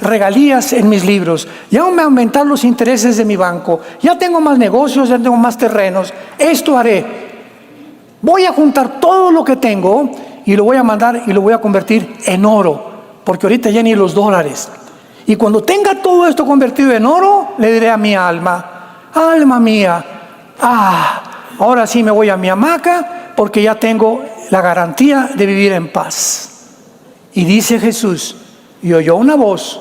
regalías en mis libros. Ya me aumentaron los intereses de mi banco. Ya tengo más negocios, ya tengo más terrenos. Esto haré. Voy a juntar todo lo que tengo y lo voy a mandar y lo voy a convertir en oro. Porque ahorita ya ni los dólares. Y cuando tenga todo esto convertido en oro, le diré a mi alma, alma mía, ahora sí me voy a mi hamaca porque ya tengo la garantía de vivir en paz. Y dice Jesús, y oyó una voz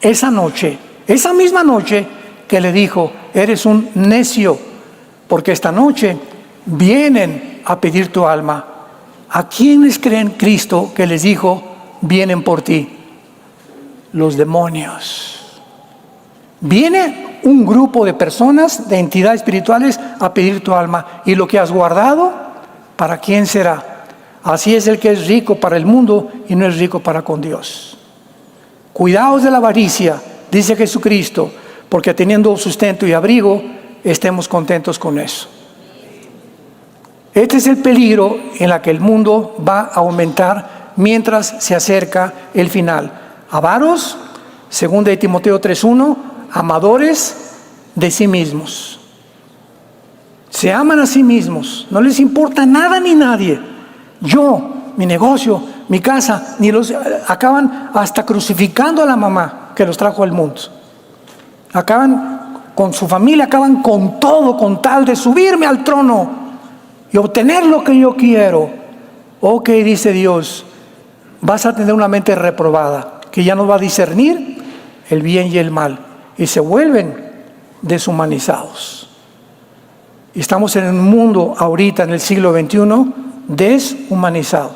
esa noche, esa misma noche, que le dijo, eres un necio, porque esta noche vienen a pedir tu alma. ¿A quiénes creen Cristo que les dijo, vienen por ti? Los demonios. Viene un grupo de personas, de entidades espirituales, a pedir tu alma. Y lo que has guardado, ¿para quién será? Así es el que es rico para el mundo y no es rico para con Dios. Cuidaos de la avaricia, dice Jesucristo, porque teniendo sustento y abrigo, estemos contentos con eso. Este es el peligro en el que el mundo va a aumentar mientras se acerca el final. Avaros, 2 de Timoteo 3:1, amadores de sí mismos. Se aman a sí mismos, no les importa nada ni nadie. Yo, mi negocio, mi casa, acaban hasta crucificando a la mamá que los trajo al mundo. Acaban con su familia, acaban con todo, con tal de subirme al trono y obtener lo que yo quiero. Ok, dice Dios, vas a tener una mente reprobada, que ya no va a discernir el bien y el mal, y se vuelven deshumanizados. Y estamos en un mundo ahorita, en el siglo XXI, deshumanizado.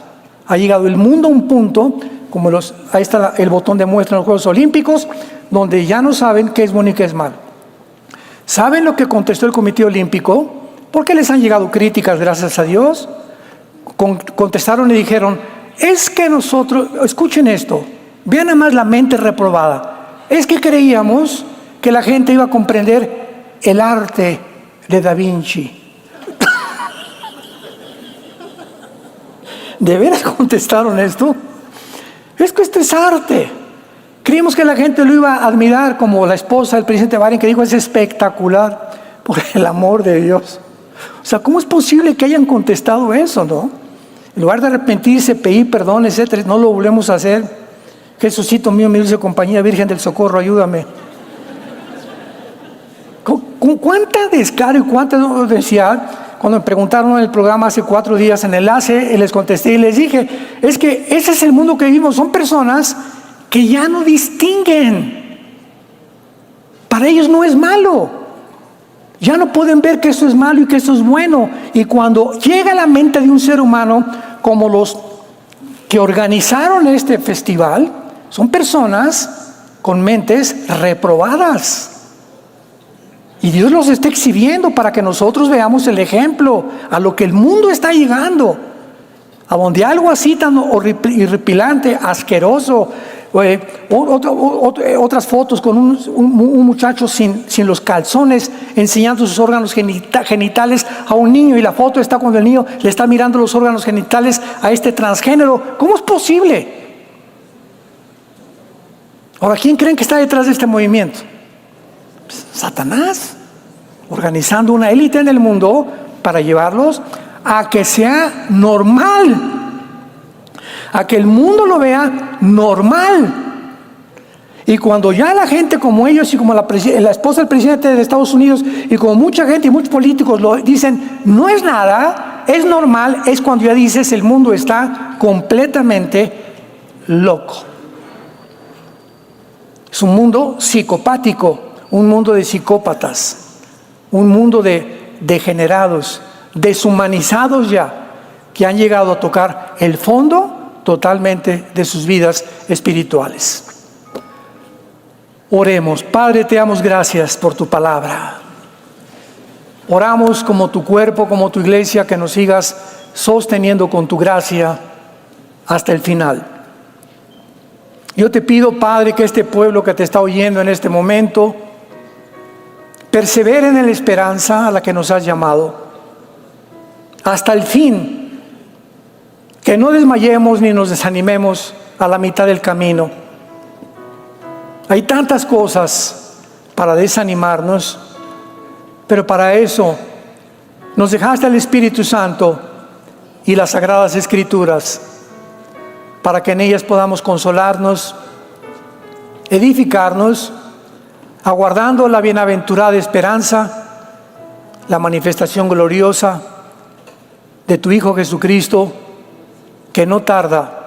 Ha llegado el mundo a un punto, como ahí está el botón de muestra en los Juegos Olímpicos, donde ya no saben qué es bueno y qué es mal. ¿Saben lo que contestó el Comité Olímpico? ¿Por qué les han llegado críticas, gracias a Dios? Contestaron y dijeron, es que nosotros, escuchen esto, vean nada más la mente reprobada, es que creíamos que la gente iba a comprender el arte de Da Vinci. ¿De veras contestaron esto? Es que esto es arte. Creímos que la gente lo iba a admirar, como la esposa del presidente Biden, que dijo, es espectacular, por el amor de Dios. O sea, ¿cómo es posible que hayan contestado eso, no? En lugar de arrepentirse, pedir perdón, etcétera, no lo volvemos a hacer. Jesucito mío, mi dulce compañía, Virgen del Socorro, ayúdame. ¿Con cuánta descaro y cuánta decía? Cuando me preguntaron en el programa hace 4 días en Enlace, les contesté y les dije, es que ese es el mundo que vivimos, son personas que ya no distinguen. Para ellos no es malo. ya no pueden ver que esto es malo y que esto es bueno. Y cuando llega a la mente de un ser humano, como los que organizaron este festival, son personas con mentes reprobadas. Y Dios los está exhibiendo para que nosotros veamos el ejemplo a lo que el mundo está llegando. A donde algo así tan horripilante, asqueroso. Otras fotos con un muchacho sin los calzones enseñando sus órganos genitales a un niño, y la foto está cuando el niño le está mirando los órganos genitales a este transgénero. ¿Cómo es posible? Ahora, ¿quién creen que está detrás de este movimiento? Satanás, organizando una élite en el mundo para llevarlos a que sea normal, a que el mundo lo vea normal. Y cuando ya la gente como ellos y como la esposa del presidente de Estados Unidos y como mucha gente y muchos políticos lo dicen, no es nada, es normal, es cuando ya dices el mundo está completamente loco. Es un mundo psicopático, un mundo de psicópatas, un mundo de degenerados, deshumanizados ya, que han llegado a tocar el fondo totalmente de sus vidas espirituales. Oremos. Padre, te damos gracias por tu palabra. Oramos como tu cuerpo, como tu iglesia, que nos sigas sosteniendo con tu gracia hasta el final. Yo te pido, Padre, que este pueblo que te está oyendo en este momento persevere en la esperanza a la que nos has llamado hasta el fin, que no desmayemos ni nos desanimemos a la mitad del camino. Hay tantas cosas para desanimarnos, pero para eso nos dejaste el Espíritu Santo y las Sagradas Escrituras, para que en ellas podamos consolarnos, edificarnos, aguardando la bienaventurada esperanza, la manifestación gloriosa de tu Hijo Jesucristo, que no tarda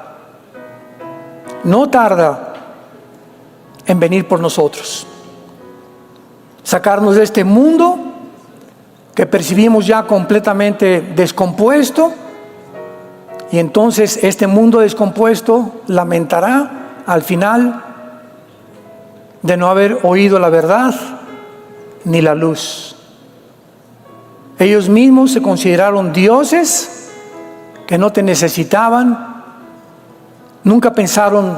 en venir por nosotros, sacarnos de este mundo que percibimos ya completamente descompuesto, y entonces este mundo descompuesto lamentará al final de no haber oído la verdad ni la luz. Ellos mismos se consideraron dioses que no te necesitaban, nunca pensaron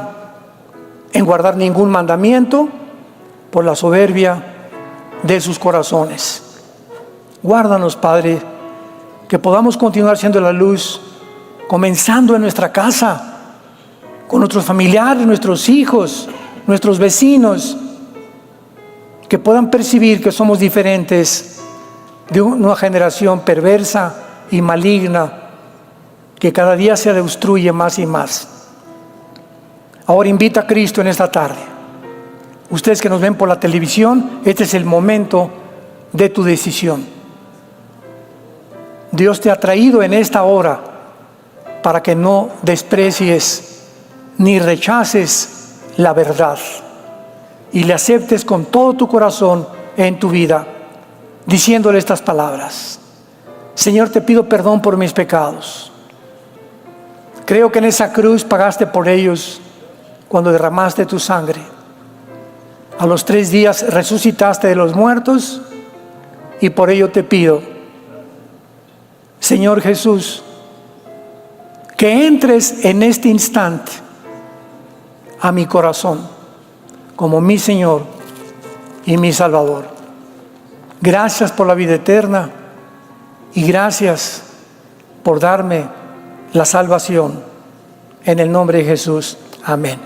en guardar ningún mandamiento por la soberbia de sus corazones. Guárdanos, Padre, que podamos continuar siendo la luz, comenzando en nuestra casa, con nuestros familiares, nuestros hijos, nuestros vecinos, que puedan percibir que somos diferentes de una generación perversa y maligna que cada día se destruye más y más. Ahora invita a Cristo en esta tarde. Ustedes que nos ven por la televisión, este es el momento de tu decisión. Dios te ha traído en esta hora para que no desprecies ni rechaces la verdad y le aceptes con todo tu corazón en tu vida, diciéndole estas palabras: Señor, te pido perdón por mis pecados. Creo que en esa cruz pagaste por ellos cuando derramaste tu sangre. A los 3 días resucitaste de los muertos, y por ello te pido, Señor Jesús, que entres en este instante a mi corazón como mi Señor y mi Salvador. Gracias por la vida eterna y gracias por darme la salvación. En el nombre de Jesús. Amén.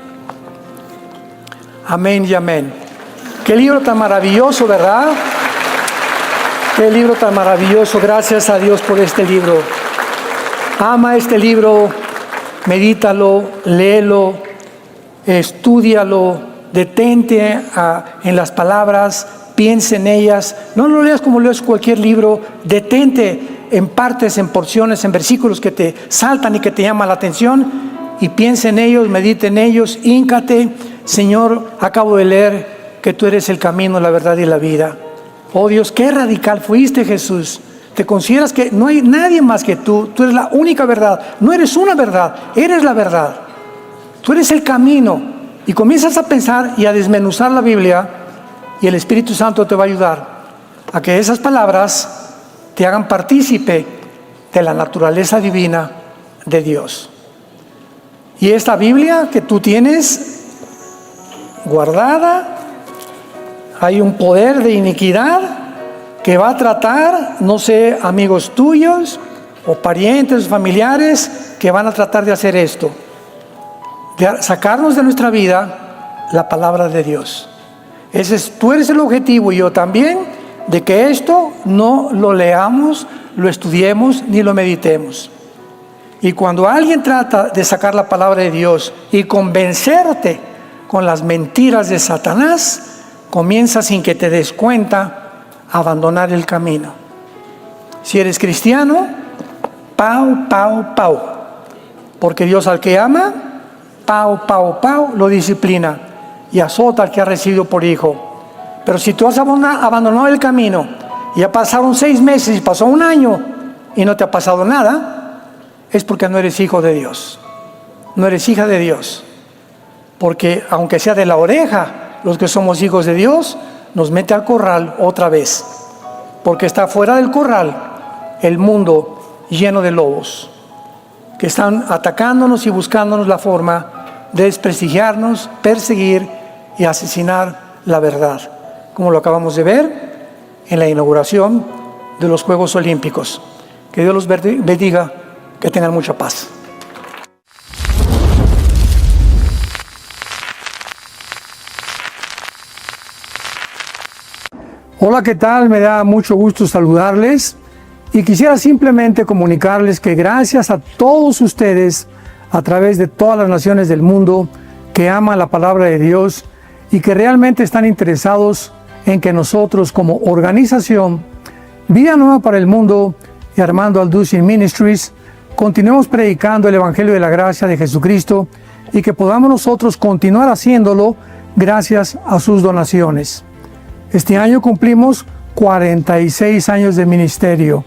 Amén y amén. Qué libro tan maravilloso, ¿verdad? Qué libro tan maravilloso. Gracias a Dios por este libro. Ama este libro, medítalo, léelo, estúdialo, detente en las palabras, piensa en ellas. No lo leas como lees cualquier libro, detente en partes, en porciones, en versículos que te saltan y que te llaman la atención, y piensa en ellos, medita en ellos, híncate. Señor, acabo de leer que tú eres el camino, la verdad y la vida. Oh Dios, qué radical fuiste, Jesús. Te consideras que no hay nadie más que tú. Tú eres la única verdad. No eres una verdad, eres la verdad. Tú eres el camino. Y comienzas a pensar y a desmenuzar la Biblia, y el Espíritu Santo te va a ayudar a que esas palabras te hagan partícipe de la naturaleza divina de Dios. Y esta Biblia que tú tienes guardada, hay un poder de iniquidad que va a tratar, no sé, amigos tuyos o parientes, familiares, que van a tratar de hacer esto, de sacarnos de nuestra vida la palabra de Dios. Tú eres el objetivo, y yo también, de que esto no lo leamos, lo estudiemos ni lo meditemos. Y cuando alguien trata de sacar la palabra de Dios y convencerte con las mentiras de Satanás, comienza sin que te des cuenta a abandonar el camino. Si eres cristiano, pau, pau, pau. Porque Dios al que ama, pau, pau, pau, lo disciplina y azota al que ha recibido por hijo. Pero si tú has abandonado el camino, y ya pasaron 6 meses y pasó 1 año y no te ha pasado nada, es porque no eres hijo de Dios, no eres hija de Dios. Porque aunque sea de la oreja, los que somos hijos de Dios, nos mete al corral otra vez, porque está fuera del corral el mundo lleno de lobos que están atacándonos y buscándonos la forma de desprestigiarnos, perseguir y asesinar la verdad, como lo acabamos de ver en la inauguración de los Juegos Olímpicos. Que Dios los bendiga, que tengan mucha paz. Hola, ¿qué tal? Me da mucho gusto saludarles y quisiera simplemente comunicarles que gracias a todos ustedes a través de todas las naciones del mundo que aman la palabra de Dios y que realmente están interesados en que nosotros como organización Vida Nueva para el Mundo y Armando Alducin Ministries continuemos predicando el Evangelio de la Gracia de Jesucristo y que podamos nosotros continuar haciéndolo gracias a sus donaciones. Este año cumplimos 46 años de ministerio,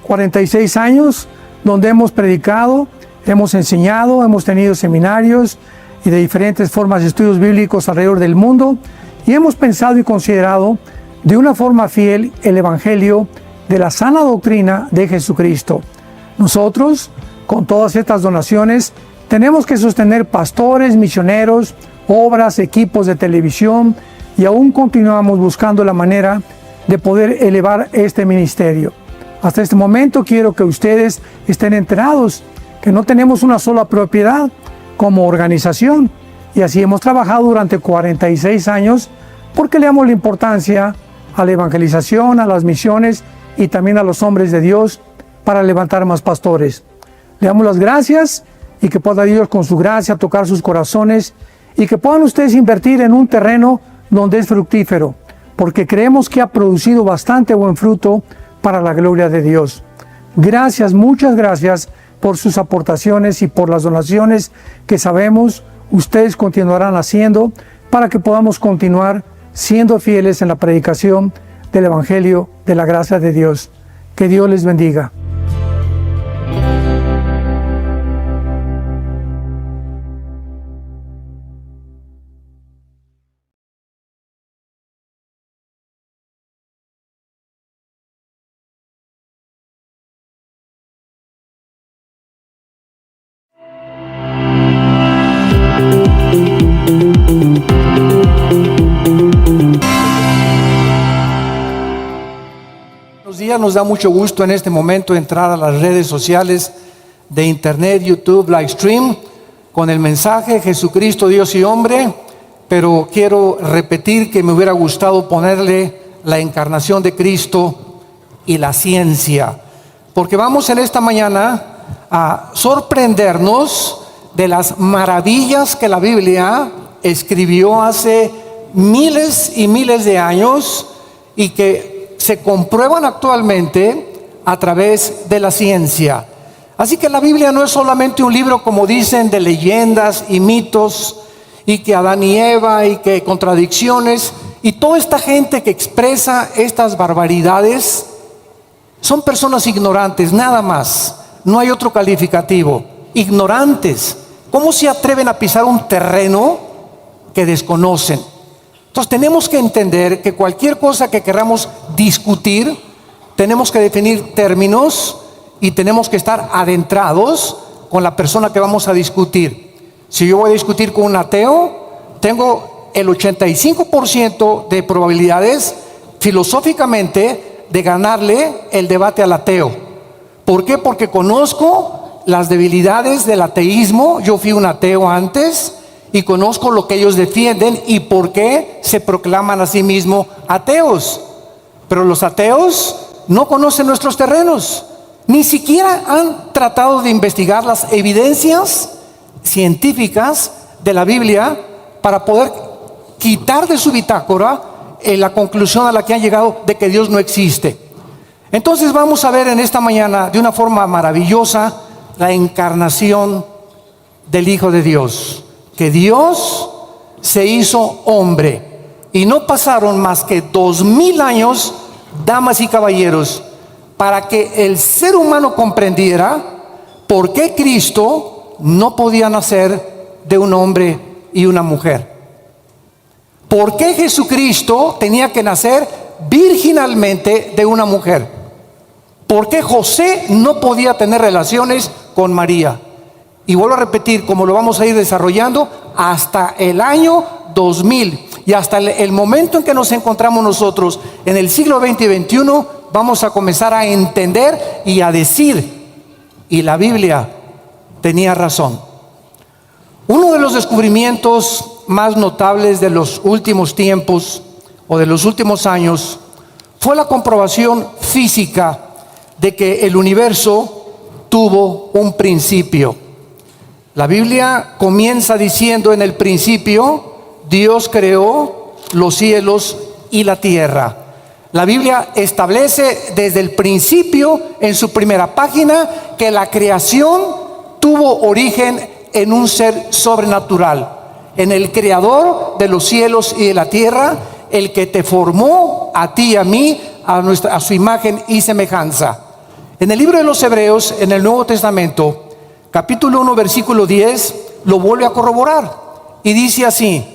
46 años donde hemos predicado, hemos enseñado, hemos tenido seminarios y de diferentes formas de estudios bíblicos alrededor del mundo, y hemos pensado y considerado de una forma fiel el Evangelio de la sana doctrina de Jesucristo. Nosotros, con todas estas donaciones, tenemos que sostener pastores, misioneros, obras, equipos de televisión, y aún continuamos buscando la manera de poder elevar este ministerio. Hasta este momento quiero que ustedes estén enterados que no tenemos una sola propiedad como organización, y así hemos trabajado durante 46 años porque le damos la importancia a la evangelización, a las misiones y también a los hombres de Dios para levantar más pastores. Le damos las gracias y que pueda Dios con su gracia tocar sus corazones y que puedan ustedes invertir en un terreno donde es fructífero, porque creemos que ha producido bastante buen fruto para la gloria de Dios. Gracias, muchas gracias por sus aportaciones y por las donaciones que sabemos ustedes continuarán haciendo para que podamos continuar siendo fieles en la predicación del Evangelio de la gracia de Dios. Que Dios les bendiga. Nos da mucho gusto en este momento entrar a las redes sociales de internet, YouTube, Livestream, con el mensaje Jesucristo, Dios y hombre, pero quiero repetir que me hubiera gustado ponerle la encarnación de Cristo y la ciencia, porque vamos en esta mañana a sorprendernos de las maravillas que la Biblia escribió hace miles y miles de años y que se comprueban actualmente a través de la ciencia. Así que la Biblia no es solamente un libro, como dicen, de leyendas y mitos, y que Adán y Eva, y que contradicciones. Y toda esta gente que expresa estas barbaridades son personas ignorantes, nada más. No hay otro calificativo. Ignorantes. ¿Cómo se atreven a pisar un terreno que desconocen? Entonces tenemos que entender que cualquier cosa que queramos discutir, tenemos que definir términos y tenemos que estar adentrados con la persona que vamos a discutir. Si yo voy a discutir con un ateo, tengo el 85% de probabilidades filosóficamente de ganarle el debate al ateo. ¿Por qué? Porque conozco las debilidades del ateísmo. Yo fui un ateo antes y conozco lo que ellos defienden y por qué se proclaman a sí mismos ateos. Pero los ateos no conocen nuestros terrenos, ni siquiera han tratado de investigar las evidencias científicas de la Biblia para poder quitar de su bitácora la conclusión a la que han llegado de que Dios no existe. Entonces vamos a ver en esta mañana de una forma maravillosa la encarnación del Hijo de Dios, que Dios se hizo hombre y no pasaron más que 2000 años, damas y caballeros, para que el ser humano comprendiera por qué Cristo no podía nacer de un hombre y una mujer. ¿Por qué Jesucristo tenía que nacer virginalmente de una mujer? ¿Por qué José no podía tener relaciones con María? Y vuelvo a repetir, como lo vamos a ir desarrollando, hasta el año 2000 y hasta el momento en que nos encontramos nosotros en el siglo XX y XXI, vamos a comenzar a entender y a decir, y la Biblia tenía razón. Uno de los descubrimientos más notables de los últimos tiempos o de los últimos años fue la comprobación física de que el universo tuvo un principio. La Biblia comienza diciendo: en el principio Dios creó los cielos y la tierra. La Biblia establece desde el principio en su primera página que la creación tuvo origen en un ser sobrenatural, en el creador de los cielos y de la tierra, el que te formó a ti y a mí a su imagen y semejanza. En el libro de los Hebreos, en el Nuevo Testamento, capítulo 1, versículo 10, lo vuelve a corroborar y dice así: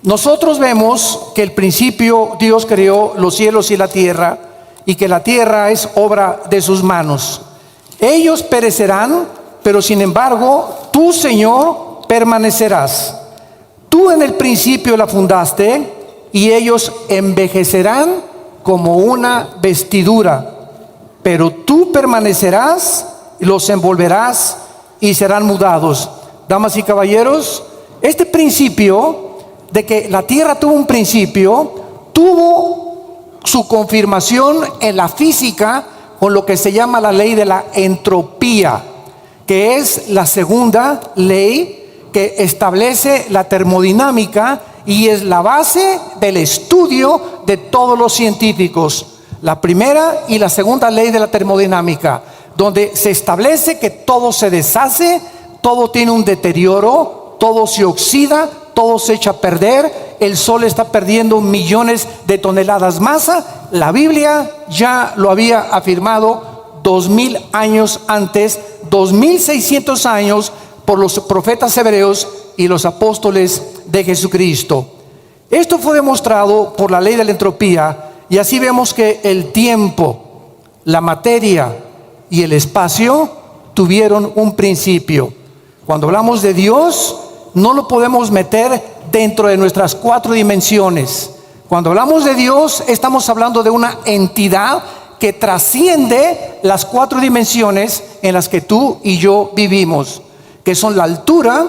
nosotros vemos que al principio Dios creó los cielos y la tierra, y que la tierra es obra de sus manos. Ellos perecerán, pero sin embargo tú, Señor, permanecerás. Tú en el principio la fundaste, y ellos envejecerán como una vestidura, pero tú permanecerás, los envolverás y serán mudados. Damas y caballeros, este principio de que la tierra tuvo un principio, tuvo su confirmación en la física con lo que se llama la ley de la entropía, que es la segunda ley que establece la termodinámica y es la base del estudio de todos los científicos. La primera y la segunda ley de la termodinámica, donde se establece que todo se deshace, todo tiene un deterioro, todo se oxida, todo se echa a perder, el sol está perdiendo millones de toneladas masa. La Biblia ya lo había afirmado 2000 años antes, 2600 años por los profetas hebreos y los apóstoles de Jesucristo. Esto fue demostrado por la ley de la entropía, y así vemos que el tiempo, la materia y el espacio tuvieron un principio. Cuando hablamos de Dios, no lo podemos meter dentro de nuestras 4 dimensiones. Cuando hablamos de Dios, estamos hablando de una entidad que trasciende las 4 dimensiones en las que tú y yo vivimos, que son la altura,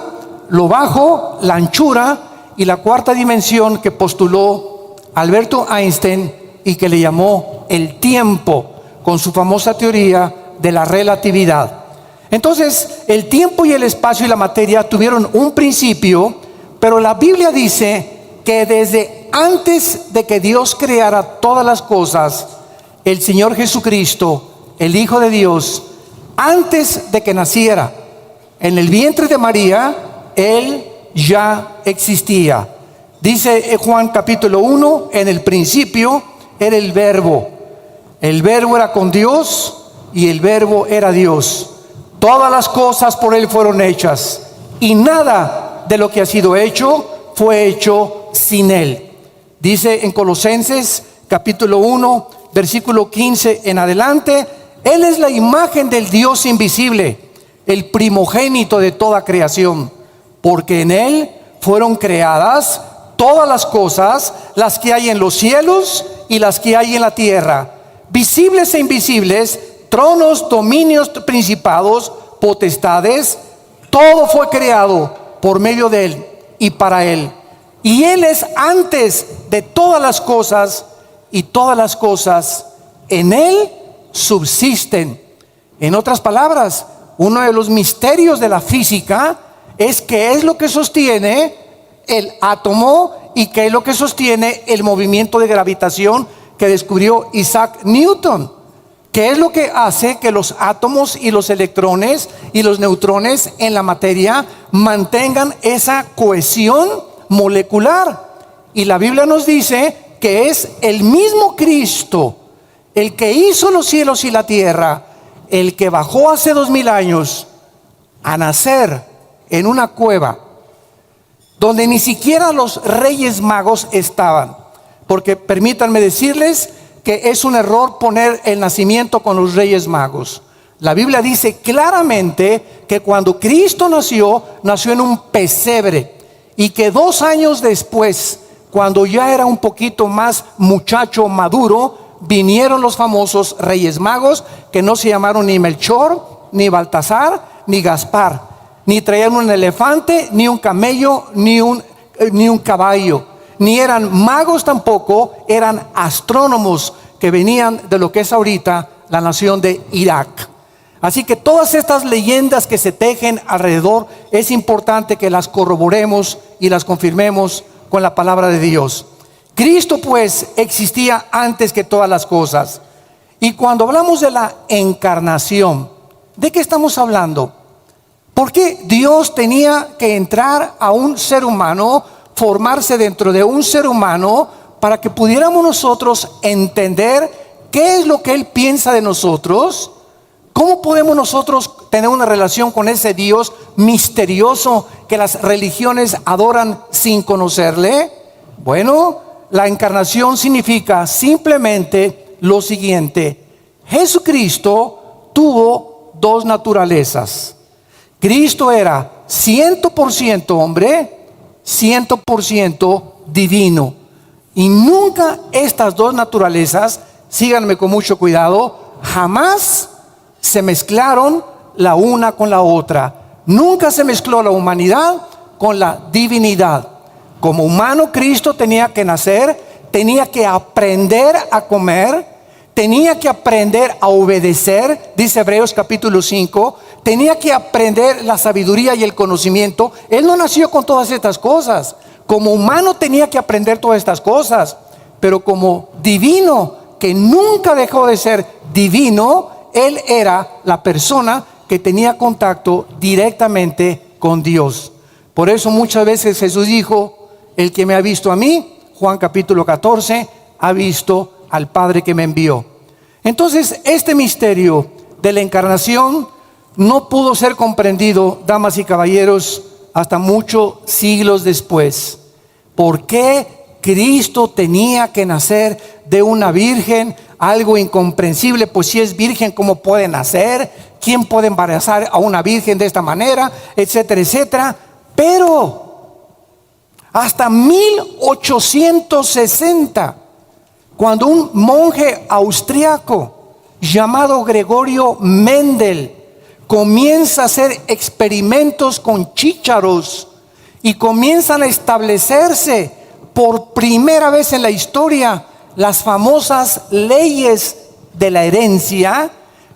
lo bajo, la anchura y la 4ª dimensión que postuló Alberto Einstein y que le llamó el tiempo, con su famosa teoría de la relatividad. Entonces, el tiempo y el espacio y la materia tuvieron un principio, pero la Biblia dice que desde antes de que Dios creara todas las cosas, el Señor Jesucristo, el Hijo de Dios, antes de que naciera en el vientre de María, Él ya existía. Dice Juan capítulo 1, en el principio era el verbo era con Dios y el verbo era Dios. Todas las cosas por él fueron hechas y nada de lo que ha sido hecho fue hecho sin él. Dice en Colosenses capítulo 1, versículo 15 en adelante, él es la imagen del Dios invisible, el primogénito de toda creación, porque en él fueron creadas todas las cosas, las que hay en los cielos y las que hay en la tierra, visibles e invisibles, tronos, dominios, principados, potestades, todo fue creado por medio de él y para él. Y él es antes de todas las cosas, y todas las cosas en él subsisten. En otras palabras, uno de los misterios de la física es qué es lo que sostiene el átomo y qué es lo que sostiene el movimiento de gravitación que descubrió Isaac Newton. ¿Qué es lo que hace que los átomos y los electrones y los neutrones en la materia mantengan esa cohesión molecular? Y la Biblia nos dice que es el mismo Cristo, el que hizo los cielos y la tierra, el que bajó hace 2000 años a nacer en una cueva donde ni siquiera los reyes magos estaban, porque permítanme decirles que es un error poner el nacimiento con los reyes magos. La Biblia dice claramente que cuando Cristo nació en un pesebre, y que 2 años después, cuando ya era un poquito más muchacho maduro, vinieron los famosos reyes magos, que no se llamaron ni Melchor, ni Baltasar, ni Gaspar, ni traían un elefante, ni un camello, ni un caballo, ni eran magos tampoco, eran astrónomos que venían de lo que es ahorita la nación de Irak. Así que todas estas leyendas que se tejen alrededor, es importante que las corroboremos y las confirmemos con la palabra de Dios. Cristo pues existía antes que todas las cosas. Y cuando hablamos de la encarnación, ¿de qué estamos hablando? ¿Por qué Dios tenía que entrar a un ser humano, formarse dentro de un ser humano, para que pudiéramos nosotros entender qué es lo que Él piensa de nosotros? ¿Cómo podemos nosotros tener una relación con ese Dios misterioso que las religiones adoran sin conocerle? Bueno, la encarnación significa simplemente lo siguiente: Jesucristo tuvo 2 naturalezas. Cristo era 100% hombre, 100% divino. Y nunca estas 2 naturalezas, síganme con mucho cuidado, jamás se mezclaron la una con la otra. Nunca se mezcló la humanidad con la divinidad. Como humano, Cristo tenía que nacer, tenía que aprender a comer, tenía que aprender a obedecer, dice Hebreos capítulo 5, tenía que aprender la sabiduría y el conocimiento. Él no nació con todas estas cosas. Como humano tenía que aprender todas estas cosas, pero como divino, que nunca dejó de ser divino, Él era la persona que tenía contacto directamente con Dios. Por eso muchas veces Jesús dijo: el que me ha visto a mí, Juan capítulo 14, ha visto al Padre que me envió. Entonces, este misterio de la encarnación no pudo ser comprendido, damas y caballeros, hasta muchos siglos después. ¿Por qué Cristo tenía que nacer de una virgen? Algo incomprensible, pues si es virgen, ¿cómo puede nacer? ¿Quién puede embarazar a una virgen de esta manera? Etcétera, etcétera. Pero hasta 1860, cuando un monje austriaco llamado Gregorio Mendel comienza a hacer experimentos con chícharos y comienzan a establecerse por primera vez en la historia las famosas leyes de la herencia,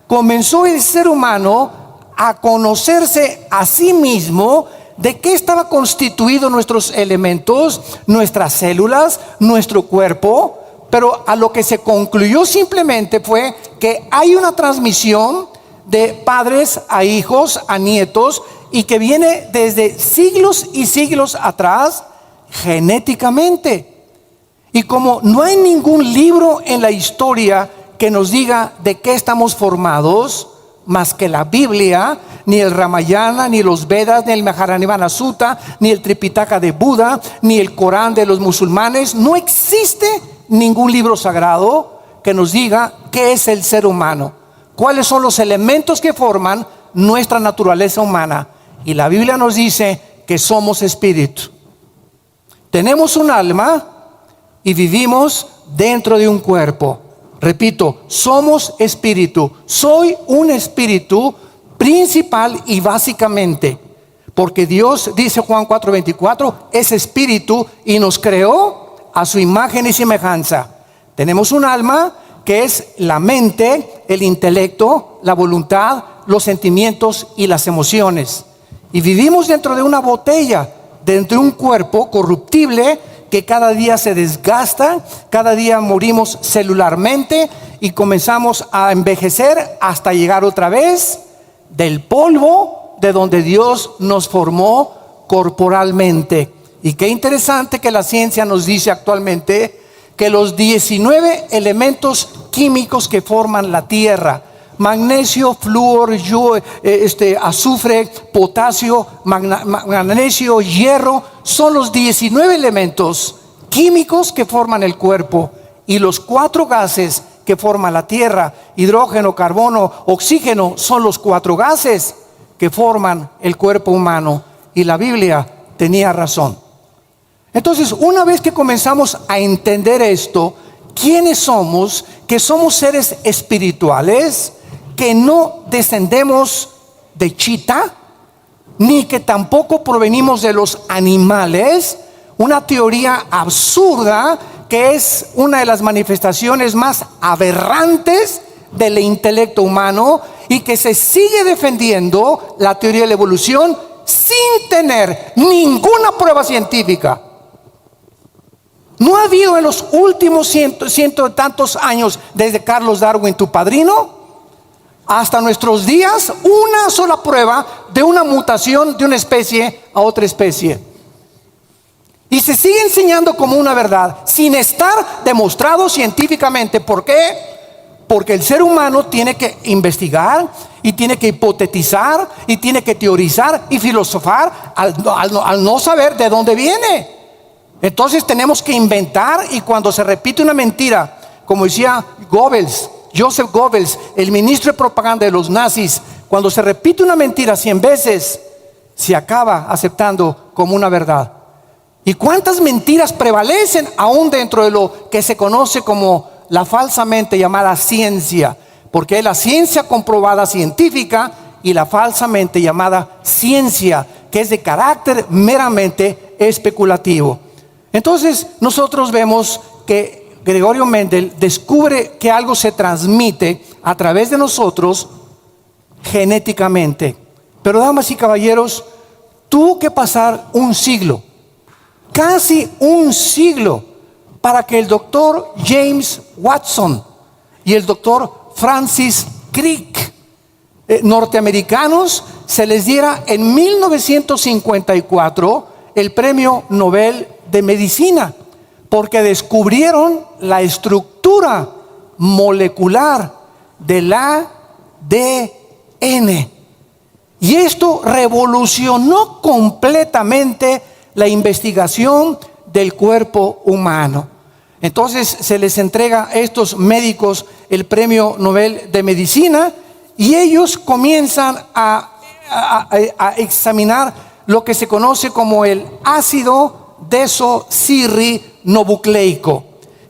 comenzó el ser humano a conocerse a sí mismo de qué estaba constituido nuestros elementos, nuestras células, nuestro cuerpo. Pero a lo que se concluyó simplemente fue que hay una transmisión de padres a hijos, a nietos, y que viene desde siglos y siglos atrás. genéticamente. Y como no hay ningún libro en la historia que nos diga de qué estamos formados, más que la Biblia, ni el Ramayana, ni los Vedas, ni el Mahajanivana Sutta, ni el Tripitaka de Buda, ni el Corán de los musulmanes, no existe ningún libro sagrado que nos diga qué es el ser humano, cuáles son los elementos que forman nuestra naturaleza humana. Y la Biblia nos dice que somos espíritu. Tenemos un alma y vivimos dentro de un cuerpo. Repito, somos espíritu. Soy un espíritu principal y básicamente, porque Dios, dice Juan 4:24, es espíritu y nos creó a su imagen y semejanza. Tenemos un alma que es la mente, el intelecto, la voluntad, los sentimientos y las emociones. Y vivimos dentro de una botella, dentro de un cuerpo corruptible que cada día se desgasta, cada día morimos celularmente y comenzamos a envejecer hasta llegar otra vez del polvo de donde Dios nos formó corporalmente. Y qué interesante que la ciencia nos dice actualmente que los 19 elementos químicos que forman la tierra, magnesio, flúor, azufre, potasio, magnesio, hierro, son los 19 elementos químicos que forman el cuerpo. Y los 4 gases que forman la tierra, hidrógeno, carbono, oxígeno, son los 4 gases que forman el cuerpo humano. Y la Biblia tenía razón. Entonces, una vez que comenzamos a entender esto, ¿quiénes somos? Que somos seres espirituales, que no descendemos de chita, ni que tampoco provenimos de los animales. Una teoría absurda que es una de las manifestaciones más aberrantes del intelecto humano y que se sigue defendiendo la teoría de la evolución sin tener ninguna prueba científica. ¿No ha habido en los últimos ciento y tantos años, desde Carlos Darwin, tu padrino, hasta nuestros días, una sola prueba de una mutación de una especie a otra especie? Y se sigue enseñando como una verdad, sin estar demostrado científicamente. ¿Por qué? Porque el ser humano tiene que investigar y tiene que hipotetizar y tiene que teorizar y filosofar al no saber de dónde viene. Entonces tenemos que inventar, y cuando se repite una mentira, como decía Joseph Goebbels, el ministro de propaganda de los nazis, cuando se repite una mentira 100 veces, se acaba aceptando como una verdad. ¿Y cuántas mentiras prevalecen aún dentro de lo que se conoce como la falsamente llamada ciencia? Porque hay la ciencia comprobada científica y la falsamente llamada ciencia, que es de carácter meramente especulativo. Entonces nosotros vemos que Gregorio Mendel descubre que algo se transmite a través de nosotros genéticamente. Pero damas y caballeros, tuvo que pasar un siglo, casi un siglo, para que el doctor James Watson y el doctor Francis Crick, norteamericanos, se les diera en 1954 el premio Nobel de Medicina, porque descubrieron la estructura molecular del ADN. Y esto revolucionó completamente la investigación del cuerpo humano. Entonces se les entrega a estos médicos el premio Nobel de Medicina y ellos comienzan a examinar lo que se conoce como el ácido desoxirribonucleico,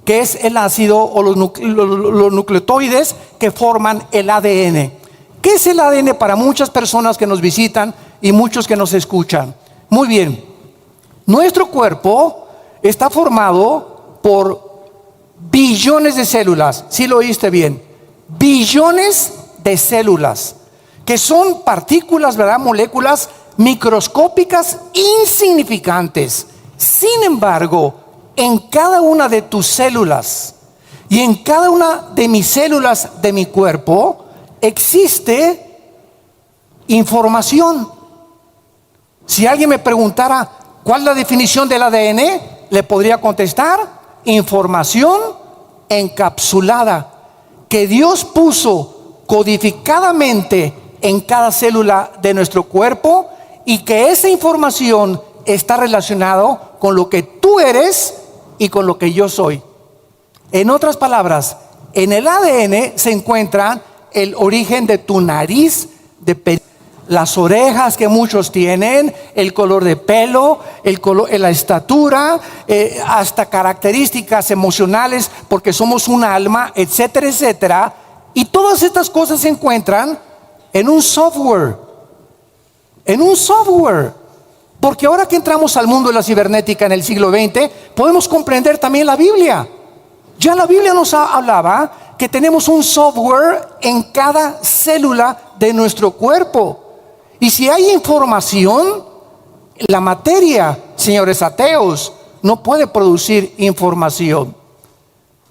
que es el ácido o los nucleotides que forman el ADN. ¿Qué es el ADN para muchas personas que nos visitan y muchos que nos escuchan? Muy bien, nuestro cuerpo está formado por billones de células. ¿Sí lo oíste bien? Billones de células, que son partículas, ¿verdad? Moléculas microscópicas insignificantes. Sin embargo, en cada una de tus células y en cada una de mis células de mi cuerpo existe información. Si alguien me preguntara ¿Cuál es la definición del ADN? Le podría contestar: información encapsulada que Dios puso codificadamente en cada célula de nuestro cuerpo, y que esa información está relacionada con lo que tú eres y con lo que yo soy. En otras palabras, en el ADN se encuentra el origen de tu nariz, las orejas que muchos tienen, el color de pelo, la estatura, hasta características emocionales, porque somos un alma, etcétera, etcétera. Y todas estas cosas se encuentran en un software. En un software. Porque ahora que entramos al mundo de la cibernética en el siglo XX, podemos comprender también la Biblia. Ya la Biblia nos hablaba que tenemos un software en cada célula de nuestro cuerpo. Y si hay información, la materia, señores ateos, no puede producir información.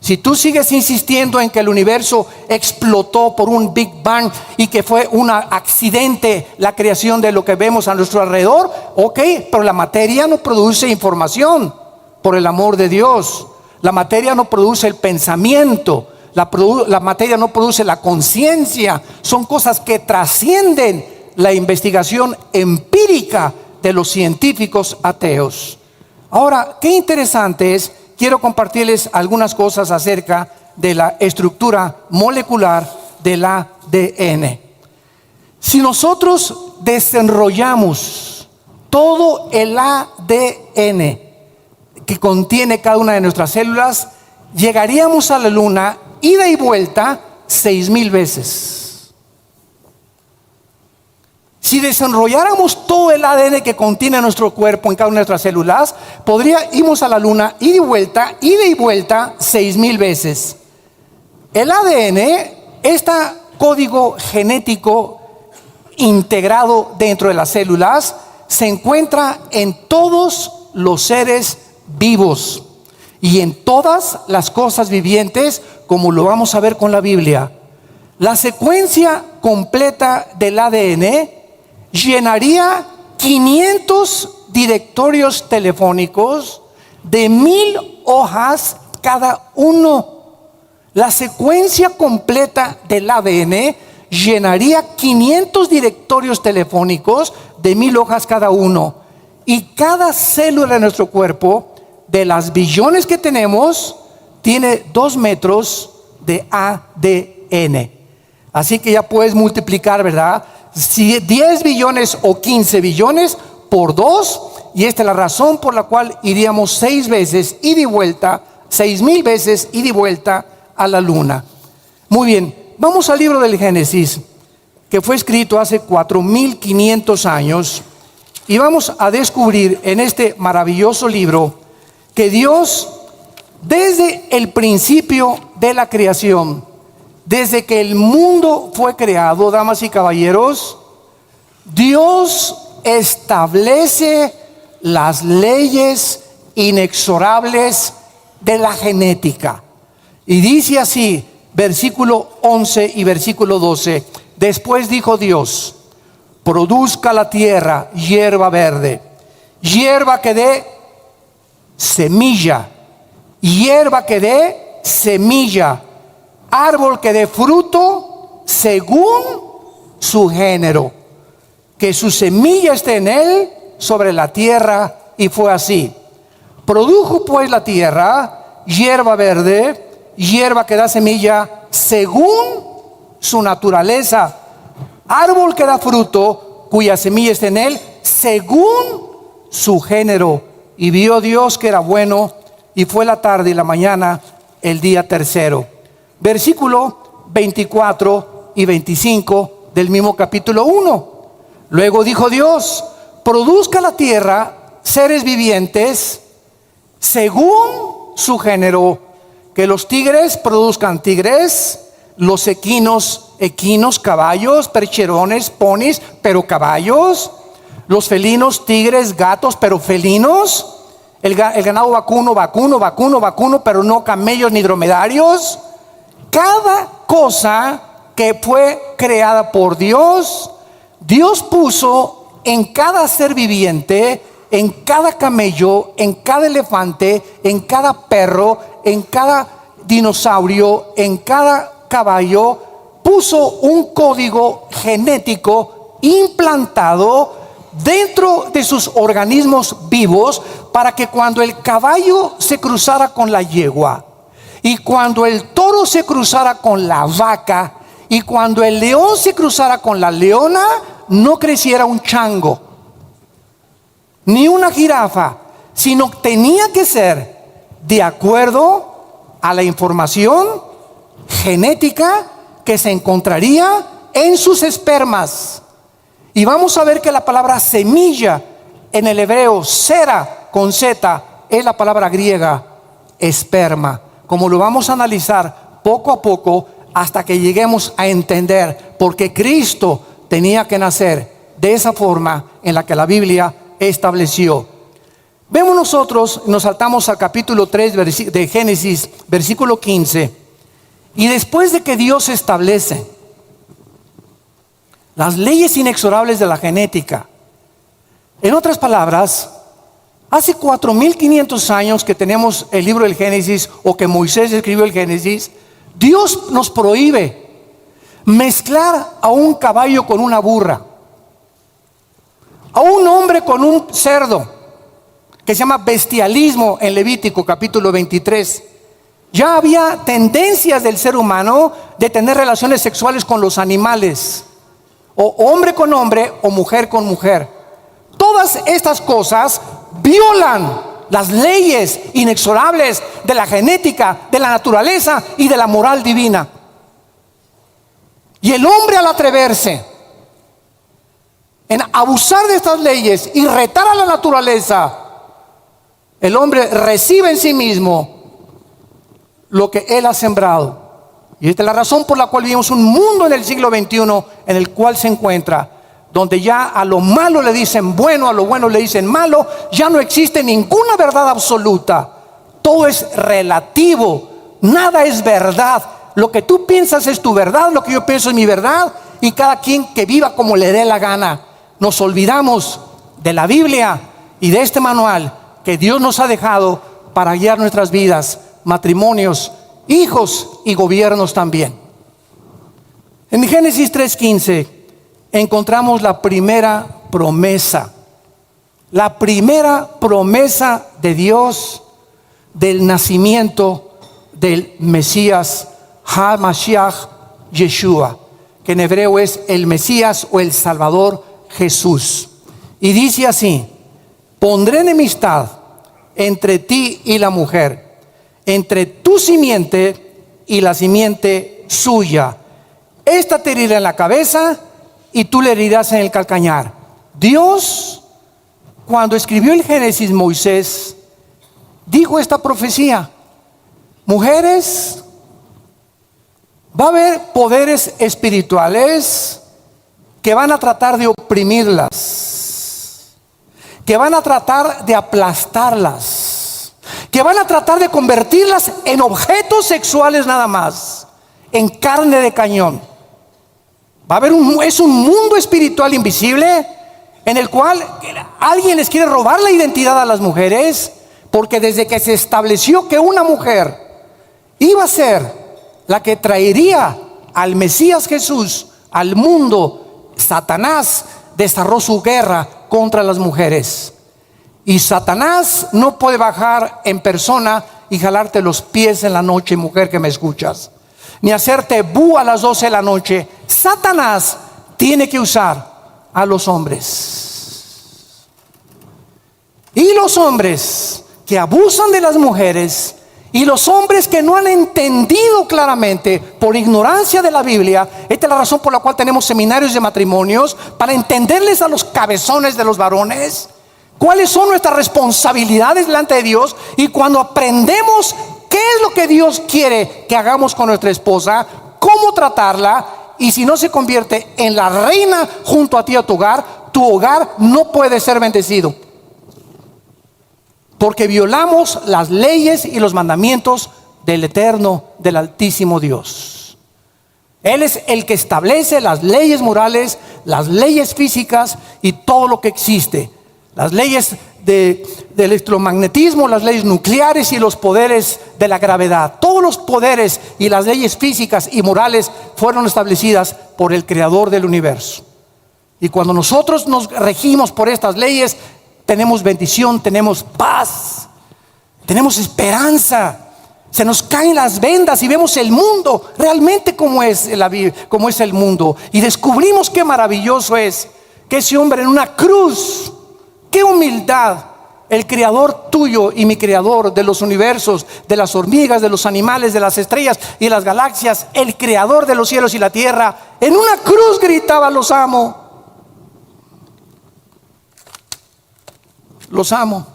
Si tú sigues insistiendo en que el universo explotó por un Big Bang y que fue un accidente la creación de lo que vemos a nuestro alrededor, ok, pero la materia no produce información, por el amor de Dios. La materia no produce el pensamiento, la materia no produce la conciencia. Son cosas que trascienden la investigación empírica de los científicos ateos. Ahora, qué interesante es. Quiero compartirles algunas cosas acerca de la estructura molecular del ADN. Si nosotros desenrollamos todo el ADN que contiene cada una de nuestras células, llegaríamos a la luna ida y vuelta 6,000 veces. Si desenrolláramos todo el ADN que contiene nuestro cuerpo en cada una de nuestras células, podríamos a la luna ida y vuelta 6,000 veces. El ADN, este código genético integrado dentro de las células, se encuentra en todos los seres vivos y en todas las cosas vivientes, como lo vamos a ver con la Biblia. La secuencia completa del ADN llenaría 500 directorios telefónicos de 1,000 hojas cada uno. La secuencia completa del ADN llenaría 500 directorios telefónicos de 1,000 hojas cada uno. Y cada célula de nuestro cuerpo, de las billones que tenemos, tiene 2 metros de ADN. Así que ya puedes multiplicar, ¿verdad? Si 10 billones o 15 billones por 2, y esta es la razón por la cual iríamos 6 veces ida y vuelta, 6,000 veces ida y vuelta a la luna. Muy bien, vamos al libro del Génesis, que fue escrito hace 4,500 años, y vamos a descubrir en este maravilloso libro que Dios, desde el principio de la creación, desde que el mundo fue creado, damas y caballeros, Dios establece las leyes inexorables de la genética. Y dice así, versículo 11 y versículo 12: después dijo Dios: produzca la tierra hierba verde, hierba que dé semilla, hierba que dé semilla, árbol que dé fruto según su género, que su semilla esté en él sobre la tierra. Y fue así. Produjo pues la tierra hierba verde, hierba que da semilla según su naturaleza, árbol que da fruto cuya semilla esté en él según su género. Y vio Dios que era bueno, y fue la tarde y la mañana el día tercero. Versículo 24 y 25 del mismo capítulo 1. Luego dijo Dios: produzca la tierra seres vivientes según su género, que los tigres produzcan tigres, los equinos, caballos, percherones, ponis, pero caballos, los felinos, tigres, gatos, pero felinos, el ganado vacuno, pero no camellos ni dromedarios. Cada cosa que fue creada por Dios, Dios puso en cada ser viviente en cada camello, en cada elefante, en cada perro, en cada dinosaurio, en cada caballo, puso un código genético implantado dentro de sus organismos vivos para que cuando el caballo se cruzara con la yegua, y cuando el toro se cruzara con la vaca, y cuando el león se cruzara con la leona, no creciera un chango ni una jirafa, sino tenía que ser de acuerdo a la información genética que se encontraría en sus espermas. Y vamos a ver que la palabra semilla en el hebreo, sera con Z, es la palabra griega esperma. Como lo vamos a analizar poco a poco hasta que lleguemos a entender por qué Cristo tenía que nacer de esa forma en la que la Biblia estableció. Vemos nosotros, nos saltamos al capítulo 3 de Génesis, versículo 15. Y después de que Dios establece las leyes inexorables de la genética, en otras palabras, hace 4500 años que tenemos el libro del Génesis, o que Moisés escribió el Génesis, Dios nos prohíbe mezclar a un caballo con una burra, a un hombre con un cerdo, que se llama bestialismo en Levítico capítulo 23. Ya había tendencias del ser humano de tener relaciones sexuales con los animales, o hombre con hombre o mujer con mujer. Todas estas cosas violan las leyes inexorables de la genética, de la naturaleza y de la moral divina. Y el hombre, al atreverse en abusar de estas leyes y retar a la naturaleza, el hombre recibe en sí mismo lo que él ha sembrado. Y esta es la razón por la cual vivimos un mundo en el siglo XXI en el cual se encuentra, donde ya a lo malo le dicen bueno, a lo bueno le dicen malo. Ya no existe ninguna verdad absoluta. Todo es relativo. Nada es verdad. Lo que tú piensas es tu verdad, lo que yo pienso es mi verdad, y cada quien que viva como le dé la gana. Nos olvidamos de la Biblia y de este manual que Dios nos ha dejado para guiar nuestras vidas, matrimonios, hijos y gobiernos también. En Génesis 3:15 encontramos la primera promesa de Dios del nacimiento del Mesías HaMashiach Yeshua, que en hebreo es el Mesías o el Salvador Jesús. Y dice así: pondré enemistad entre ti y la mujer, entre tu simiente y la simiente suya. Esta te herirá en la cabeza y tú le herirás en el calcañar. Dios, cuando escribió el Génesis, Moisés dijo esta profecía: mujeres, va a haber poderes espirituales que van a tratar de oprimirlas, que van a tratar de aplastarlas, que van a tratar de convertirlas en objetos sexuales nada más, en carne de cañón. Va a haber es un mundo espiritual invisible en el cual alguien les quiere robar la identidad a las mujeres, porque desde que se estableció que una mujer iba a ser la que traería al Mesías Jesús al mundo, Satanás desarrolló su guerra contra las mujeres. Y Satanás no puede bajar en persona y jalarte los pies en la noche, mujer que me escuchas, ni hacerte bu a las 12 de la noche. Satanás tiene que usar a los hombres. Y los hombres que abusan de las mujeres, y los hombres que no han entendido claramente por ignorancia de la Biblia. Esta es la razón por la cual tenemos seminarios de matrimonios, para entenderles a los cabezones de los varones cuáles son nuestras responsabilidades delante de Dios. Y cuando aprendemos qué es lo que Dios quiere que hagamos con nuestra esposa, cómo tratarla, y si no se convierte en la reina junto a ti, a tu hogar no puede ser bendecido, porque violamos las leyes y los mandamientos del eterno, del altísimo Dios. Él es el que establece las leyes morales, las leyes físicas y todo lo que existe. Las leyes del electromagnetismo, las leyes nucleares y los poderes de la gravedad. Todos los poderes y las leyes físicas y morales fueron establecidas por el creador del universo. Y cuando nosotros nos regimos por estas leyes, tenemos bendición, tenemos paz, tenemos esperanza. Se nos caen las vendas y vemos el mundo realmente como es el mundo. Y descubrimos qué maravilloso es que ese hombre en una cruz, qué humildad, el creador tuyo y mi creador de los universos, de las hormigas, de los animales, de las estrellas y las galaxias, el creador de los cielos y la tierra, en una cruz gritaba: los amo. Los amo.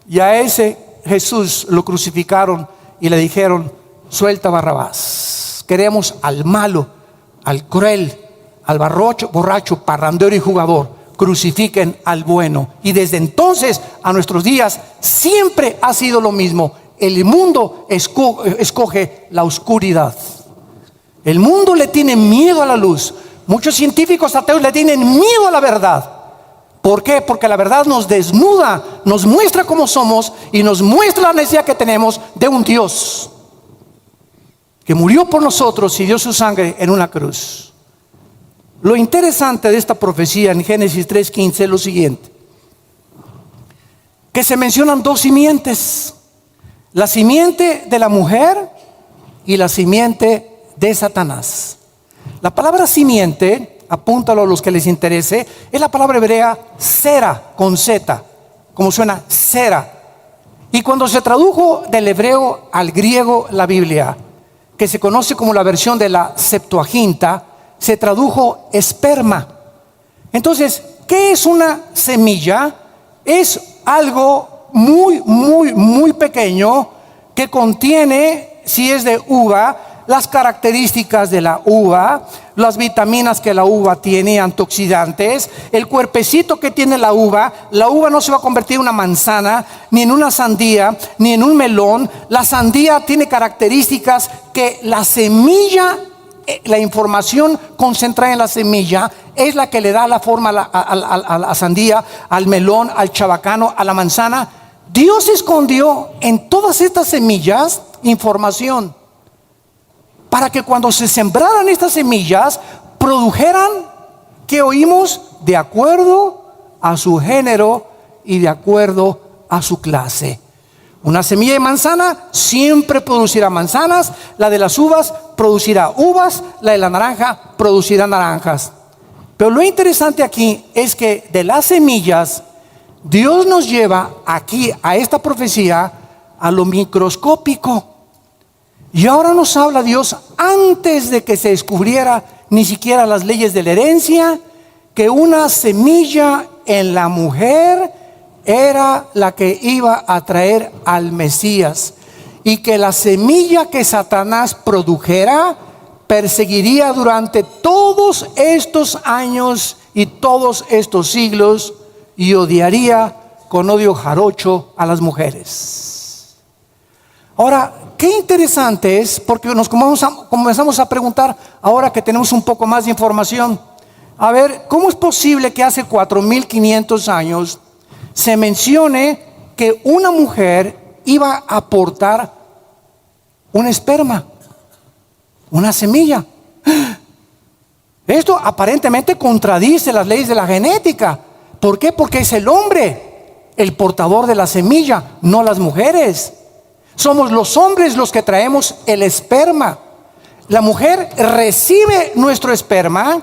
Y a ese Jesús lo crucificaron y le dijeron: suelta a Barrabás. Queremos al malo, al cruel, al borracho, parrandero y jugador. Crucifiquen al bueno. Y desde entonces a nuestros días siempre ha sido lo mismo. El mundo escoge la oscuridad. El mundo le tiene miedo a la luz. Muchos científicos ateos le tienen miedo a la verdad. ¿Por qué? Porque la verdad nos desnuda, nos muestra cómo somos y nos muestra la necesidad que tenemos de un Dios que murió por nosotros y dio su sangre en una cruz. Lo interesante de esta profecía en Génesis 3:15 es lo siguiente: que se mencionan dos simientes, la simiente de la mujer y la simiente de Satanás. La palabra simiente, apúntalo a los que les interese, es la palabra hebrea sera, con Z, como suena sera. Y cuando se tradujo del hebreo al griego la Biblia, que se conoce como la versión de la Septuaginta, se tradujo esperma. Entonces, ¿qué es una semilla? Es algo muy pequeño que contiene, si es de uva, las características de la uva, las vitaminas que la uva tiene, antioxidantes, el cuerpecito que tiene la uva. La uva no se va a convertir en una manzana, ni en una sandía, ni en un melón. La sandía tiene características que la semilla, la información concentrada en la semilla, es la que le da la forma a la sandía, al melón, al chabacano, a la manzana. Dios escondió en todas estas semillas información, para que cuando se sembraran estas semillas, produjeran, ¿qué oímos? De acuerdo a su género y de acuerdo a su clase. Una semilla de manzana siempre producirá manzanas, la de las uvas producirá uvas, la de la naranja producirá naranjas. Pero lo interesante aquí es que de las semillas, Dios nos lleva aquí a esta profecía a lo microscópico. Y ahora nos habla Dios, antes de que se descubriera ni siquiera las leyes de la herencia, que una semilla en la mujer era la que iba a traer al Mesías, y que la semilla que Satanás produjera perseguiría durante todos estos años y todos estos siglos, y odiaría con odio jarocho a las mujeres. Ahora, qué interesante es, porque nos comenzamos a preguntar, ahora que tenemos un poco más de información, a ver, ¿cómo es posible que hace 4.500 años se mencione que una mujer iba a aportar un esperma, una semilla? Esto aparentemente contradice las leyes de la genética. ¿Por qué? Porque es el hombre el portador de la semilla, no las mujeres. Somos los hombres los que traemos el esperma. La mujer recibe nuestro esperma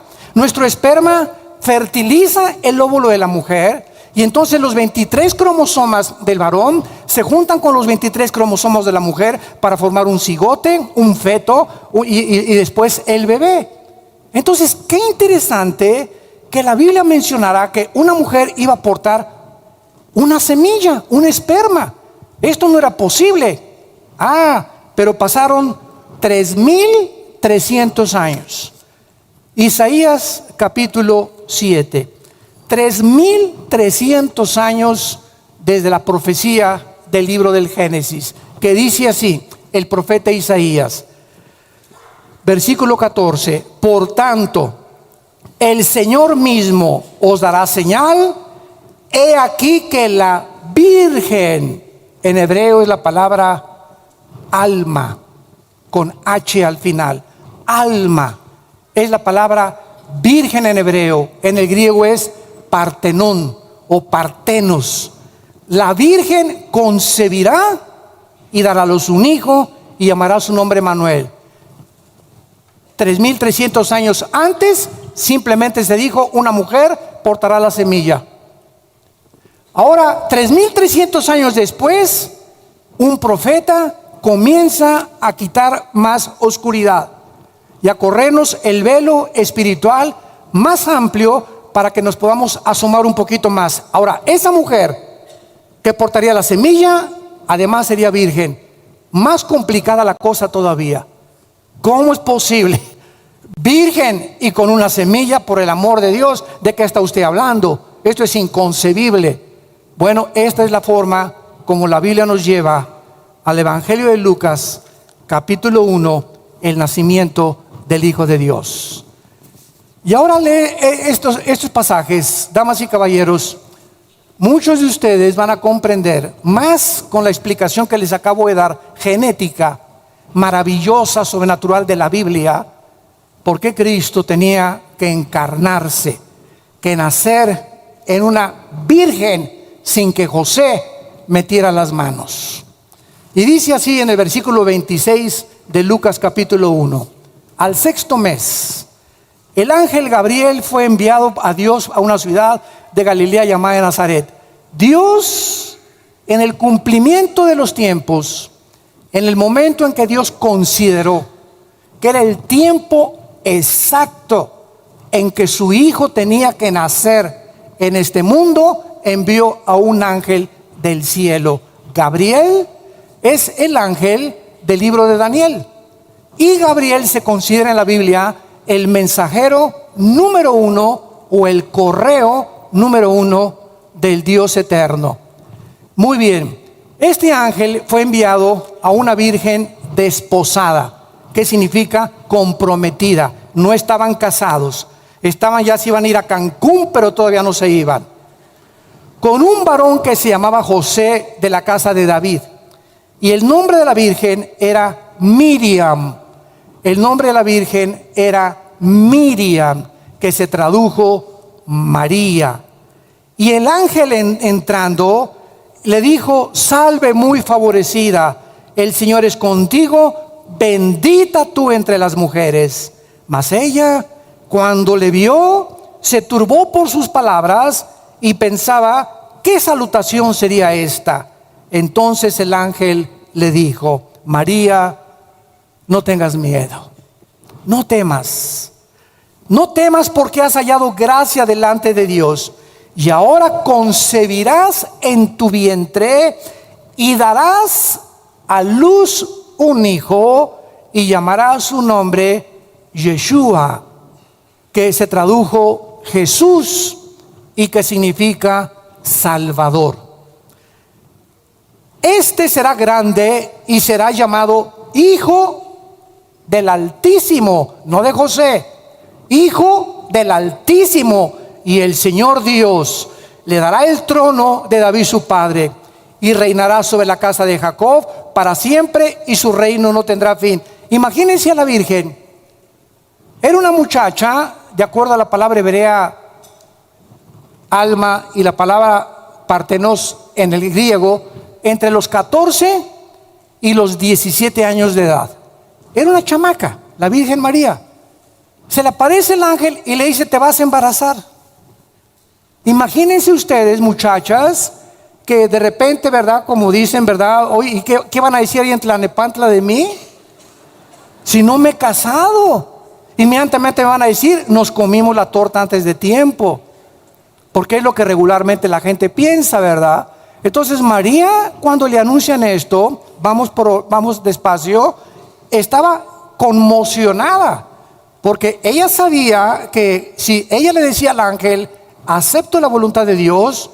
fertiliza el óvulo de la mujer, y entonces los 23 cromosomas del varón se juntan con los 23 cromosomas de la mujer para formar un cigote, un feto y después el bebé. Entonces, qué interesante que la Biblia mencionará que una mujer iba a aportar una semilla, un esperma. Esto no era posible. Pero pasaron 3.300 años. Isaías capítulo 7. 3.300 años desde la profecía del libro del Génesis, que dice así, el profeta Isaías, versículo 14: por tanto, el Señor mismo os dará señal: he aquí que la virgen, en hebreo es la palabra alma, con H al final. Alma es la palabra virgen en hebreo. En el griego es partenón o partenos. La virgen concebirá y dará a luz un hijo y llamará su nombre Manuel. 3300 años antes simplemente se dijo: una mujer portará la semilla. Ahora, 3300 años después, un profeta comienza a quitar más oscuridad y a corrernos el velo espiritual más amplio para que nos podamos asomar un poquito más. Ahora, esa mujer que portaría la semilla, además sería virgen. Más complicada la cosa todavía. ¿Cómo es posible? Virgen y con una semilla, por el amor de Dios, ¿de qué está usted hablando? Esto es inconcebible. Bueno, esta es la forma como la Biblia nos lleva al Evangelio de Lucas, capítulo 1, el nacimiento del Hijo de Dios. Y ahora lee estos pasajes, damas y caballeros. Muchos de ustedes van a comprender más con la explicación que les acabo de dar, genética, maravillosa, sobrenatural de la Biblia, por qué Cristo tenía que encarnarse, que nacer en una virgen sin que José metiera las manos. Y dice así en el versículo 26 de Lucas capítulo 1: al sexto mes, el ángel Gabriel fue enviado a Dios a una ciudad de Galilea llamada Nazaret. Dios, en el cumplimiento de los tiempos, en el momento en que Dios consideró que era el tiempo exacto en que su hijo tenía que nacer en este mundo, envió a un ángel del cielo. Gabriel es el ángel del libro de Daniel, y Gabriel se considera en la Biblia el mensajero número uno o el correo número uno del Dios eterno. Muy bien, este ángel fue enviado a una virgen desposada, que significa comprometida. No estaban casados, ya se iban a ir a Cancún, pero todavía no se iban, con un varón que se llamaba José, de la casa de David. Y el nombre de la virgen era Miriam. El nombre de la virgen era Miriam, que se tradujo María. Y el ángel entrando le dijo: salve muy favorecida, el Señor es contigo, bendita tú entre las mujeres. Mas ella, cuando le vio, se turbó por sus palabras y pensaba: ¿qué salutación sería esta? Entonces el ángel le dijo: María, no tengas miedo, no temas, porque has hallado gracia delante de Dios. Y ahora concebirás en tu vientre y darás a luz un hijo y llamarás su nombre Yeshua, que se tradujo Jesús y que significa Salvador. Este será grande y será llamado Hijo del Altísimo, no de José, Hijo del Altísimo. Y el Señor Dios le dará el trono de David su padre, y reinará sobre la casa de Jacob para siempre, y su reino no tendrá fin. Imagínense a la Virgen. Era una muchacha, de acuerdo a la palabra hebrea alma y la palabra partenos en el griego, entre los 14 y los 17 años de edad. Era una chamaca, la Virgen María. Se le aparece el ángel y le dice: te vas a embarazar. Imagínense ustedes, muchachas, que de repente, ¿verdad? Como dicen, ¿verdad? Oye, ¿y qué van a decir ahí en Tlanepantla de mí? Si no me he casado. Inmediatamente me van a decir: nos comimos la torta antes de tiempo. Porque es lo que regularmente la gente piensa, ¿verdad? Entonces María, cuando le anuncian esto, vamos despacio, estaba conmocionada. Porque ella sabía que si ella le decía al ángel: acepto la voluntad de Dios,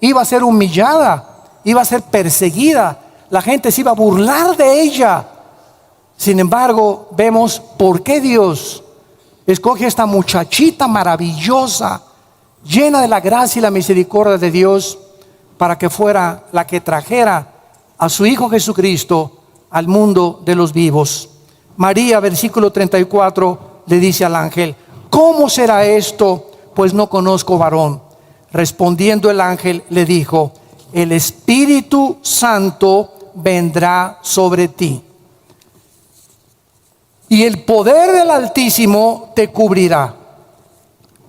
iba a ser humillada, iba a ser perseguida, la gente se iba a burlar de ella. Sin embargo, vemos por qué Dios escoge a esta muchachita maravillosa llena de la gracia y la misericordia de Dios, para que fuera la que trajera a su Hijo Jesucristo al mundo de los vivos. María, versículo 34, le dice al ángel: ¿cómo será esto? Pues no conozco varón. Respondiendo el ángel le dijo: el Espíritu Santo vendrá sobre ti, y el poder del Altísimo te cubrirá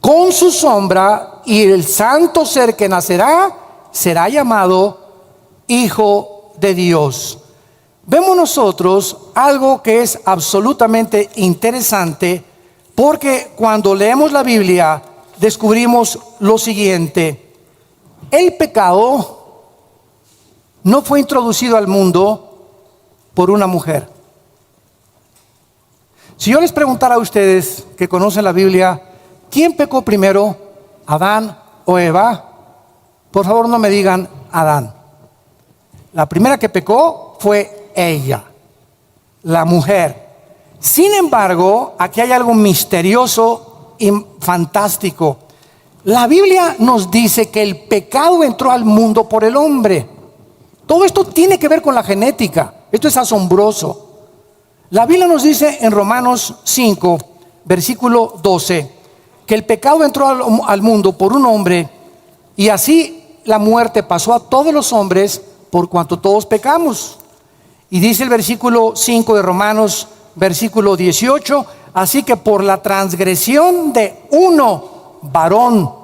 con su sombra, y el santo ser que nacerá será llamado Hijo de Dios. Vemos nosotros algo que es absolutamente interesante, porque cuando leemos la Biblia descubrimos lo siguiente: el pecado no fue introducido al mundo por una mujer. Si yo les preguntara a ustedes que conocen la Biblia, ¿quién pecó primero, Adán o Eva? Por favor, no me digan Adán. La primera que pecó fue ella, la mujer. Sin embargo, aquí hay algo misterioso y fantástico. La Biblia nos dice que el pecado entró al mundo por el hombre. Todo esto tiene que ver con la genética. Esto es asombroso. La Biblia nos dice en Romanos 5, versículo 12, que el pecado entró al mundo por un hombre, y así la muerte pasó a todos los hombres por cuanto todos pecamos. Y dice el versículo 5 de Romanos, versículo 18, así que por la transgresión de uno, varón,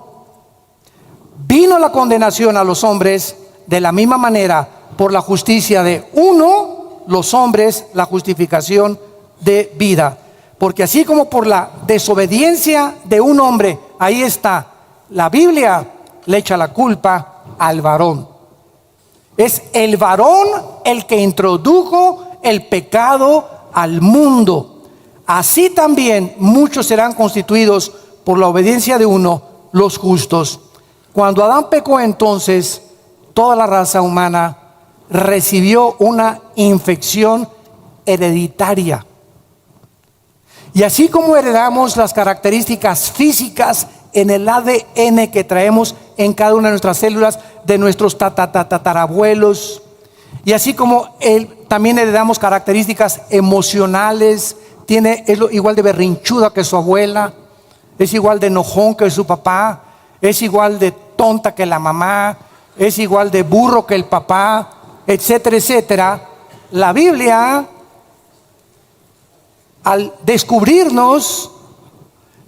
vino la condenación a los hombres, de la misma manera por la justicia de uno, los hombres, la justificación de vida. Porque así como por la desobediencia de un hombre, ahí está, la Biblia le echa la culpa al varón. Es el varón el que introdujo el pecado al mundo. Así también muchos serán constituidos por la obediencia de uno, los justos. Cuando Adán pecó, entonces toda la raza humana recibió una infección hereditaria. Y así como heredamos las características físicas en el ADN que traemos en cada una de nuestras células de nuestros tatarabuelos, y así como también heredamos características emocionales, es igual de berrinchuda que su abuela, es igual de enojón que su papá, es igual de tonta que la mamá, es igual de burro que el papá, etcétera, etcétera. La Biblia, al descubrirnos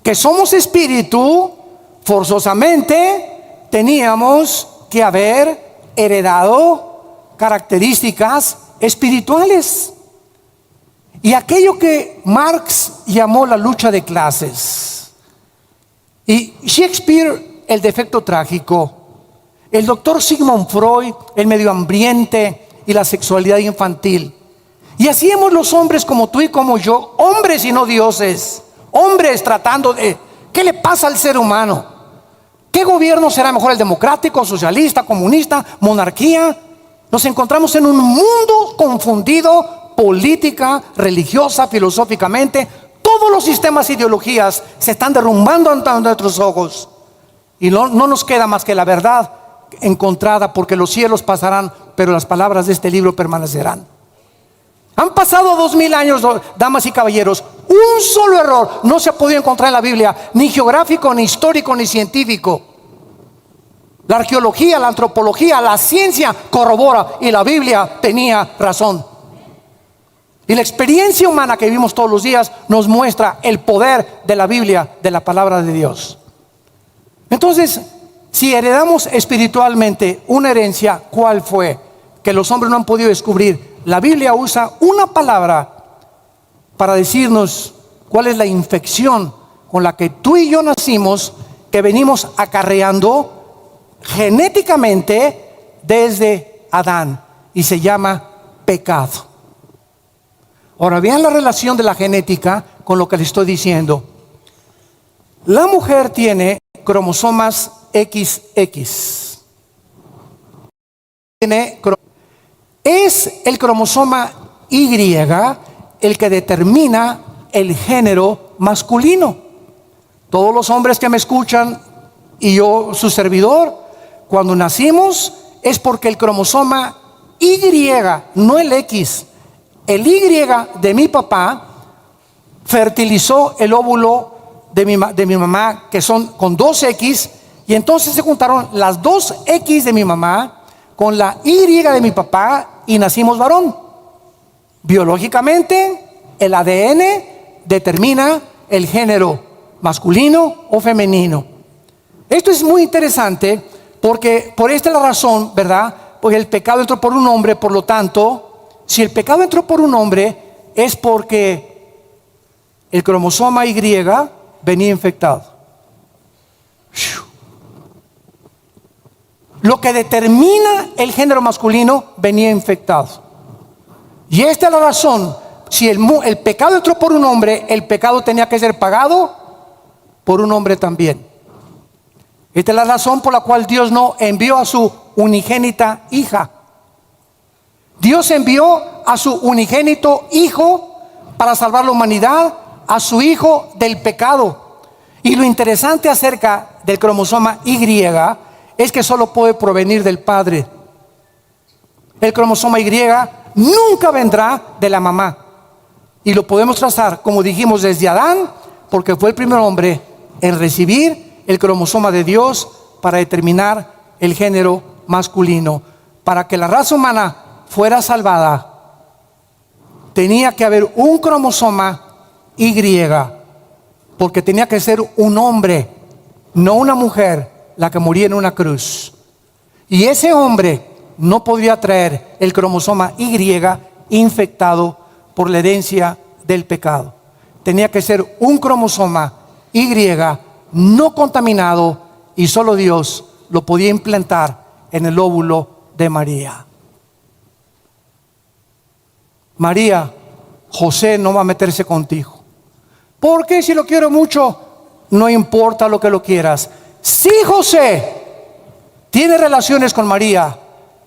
que somos espíritu, forzosamente teníamos que haber heredado características espirituales. Y aquello que Marx llamó la lucha de clases, y Shakespeare el defecto trágico, el doctor Sigmund Freud el medio ambiente y la sexualidad infantil. Y así hemos los hombres como tú y como yo, hombres y no dioses, hombres tratando de, ¿qué le pasa al ser humano? ¿Qué gobierno será mejor, el democrático, socialista, comunista, monarquía? Nos encontramos en un mundo confundido, política, religiosa, filosóficamente. Todos los sistemas e ideologías se están derrumbando ante nuestros ojos. Y no nos queda más que la verdad encontrada, porque los cielos pasarán, pero las palabras de este libro permanecerán. Han pasado 2000 años, damas y caballeros. Un solo error no se ha podido encontrar en la Biblia, ni geográfico, ni histórico, ni científico. La arqueología, la antropología, la ciencia corrobora, y la Biblia tenía razón. Y la experiencia humana que vivimos todos los días nos muestra el poder de la Biblia, de la palabra de Dios. Entonces, si heredamos espiritualmente una herencia, ¿cuál fue? Que los hombres no han podido descubrir. La Biblia usa una palabra para decirnos cuál es la infección con la que tú y yo nacimos, que venimos acarreando genéticamente desde Adán, y se llama pecado. Ahora vean la relación de la genética con lo que les estoy diciendo. La mujer tiene cromosomas XX. Es el cromosoma Y el que determina el género masculino. Todos los hombres que me escuchan y yo su servidor, cuando nacimos, es porque el cromosoma Y, no el X, el Y de mi papá fertilizó el óvulo de mi mamá, que son con 2X, y entonces se juntaron las 2X de mi mamá con la Y de mi papá y nacimos varón. Biológicamente, el ADN determina el género masculino o femenino. Esto es muy interesante porque por esta es la razón, ¿verdad? Porque el pecado entró por un hombre, por lo tanto, si el pecado entró por un hombre, es porque el cromosoma Y venía infectado. Lo que determina el género masculino venía infectado. Y esta es la razón. Si el pecado entró por un hombre, el pecado tenía que ser pagado por un hombre también. Esta es la razón por la cual Dios no envió a su unigénita hija. Dios envió a su unigénito hijo para salvar la humanidad, a su hijo del pecado. Y lo interesante acerca del cromosoma Y es que solo puede provenir del padre. El cromosoma Y nunca vendrá de la mamá. Y lo podemos trazar, como dijimos, desde Adán, porque fue el primer hombre en recibir el cromosoma de Dios para determinar el género masculino. Para que la raza humana fuera salvada, tenía que haber un cromosoma Y, porque tenía que ser un hombre, no una mujer, la que moría en una cruz. Y ese hombre no podría traer el cromosoma Y infectado por la herencia del pecado. Tenía que ser un cromosoma Y no contaminado, y solo Dios lo podía implantar en el óvulo de María. María, José no va a meterse contigo. Porque si lo quiero mucho, no importa lo que lo quieras. Si José tiene relaciones con María,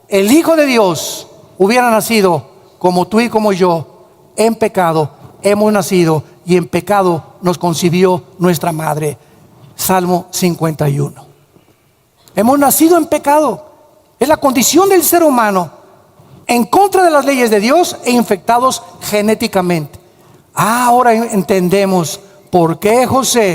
el Hijo de Dios hubiera nacido como tú y como yo, en pecado hemos nacido y en pecado nos concibió nuestra madre. Salmo 51. Hemos nacido en pecado. Es la condición del ser humano, en contra de las leyes de Dios e infectados genéticamente. Ahora entendemos por qué José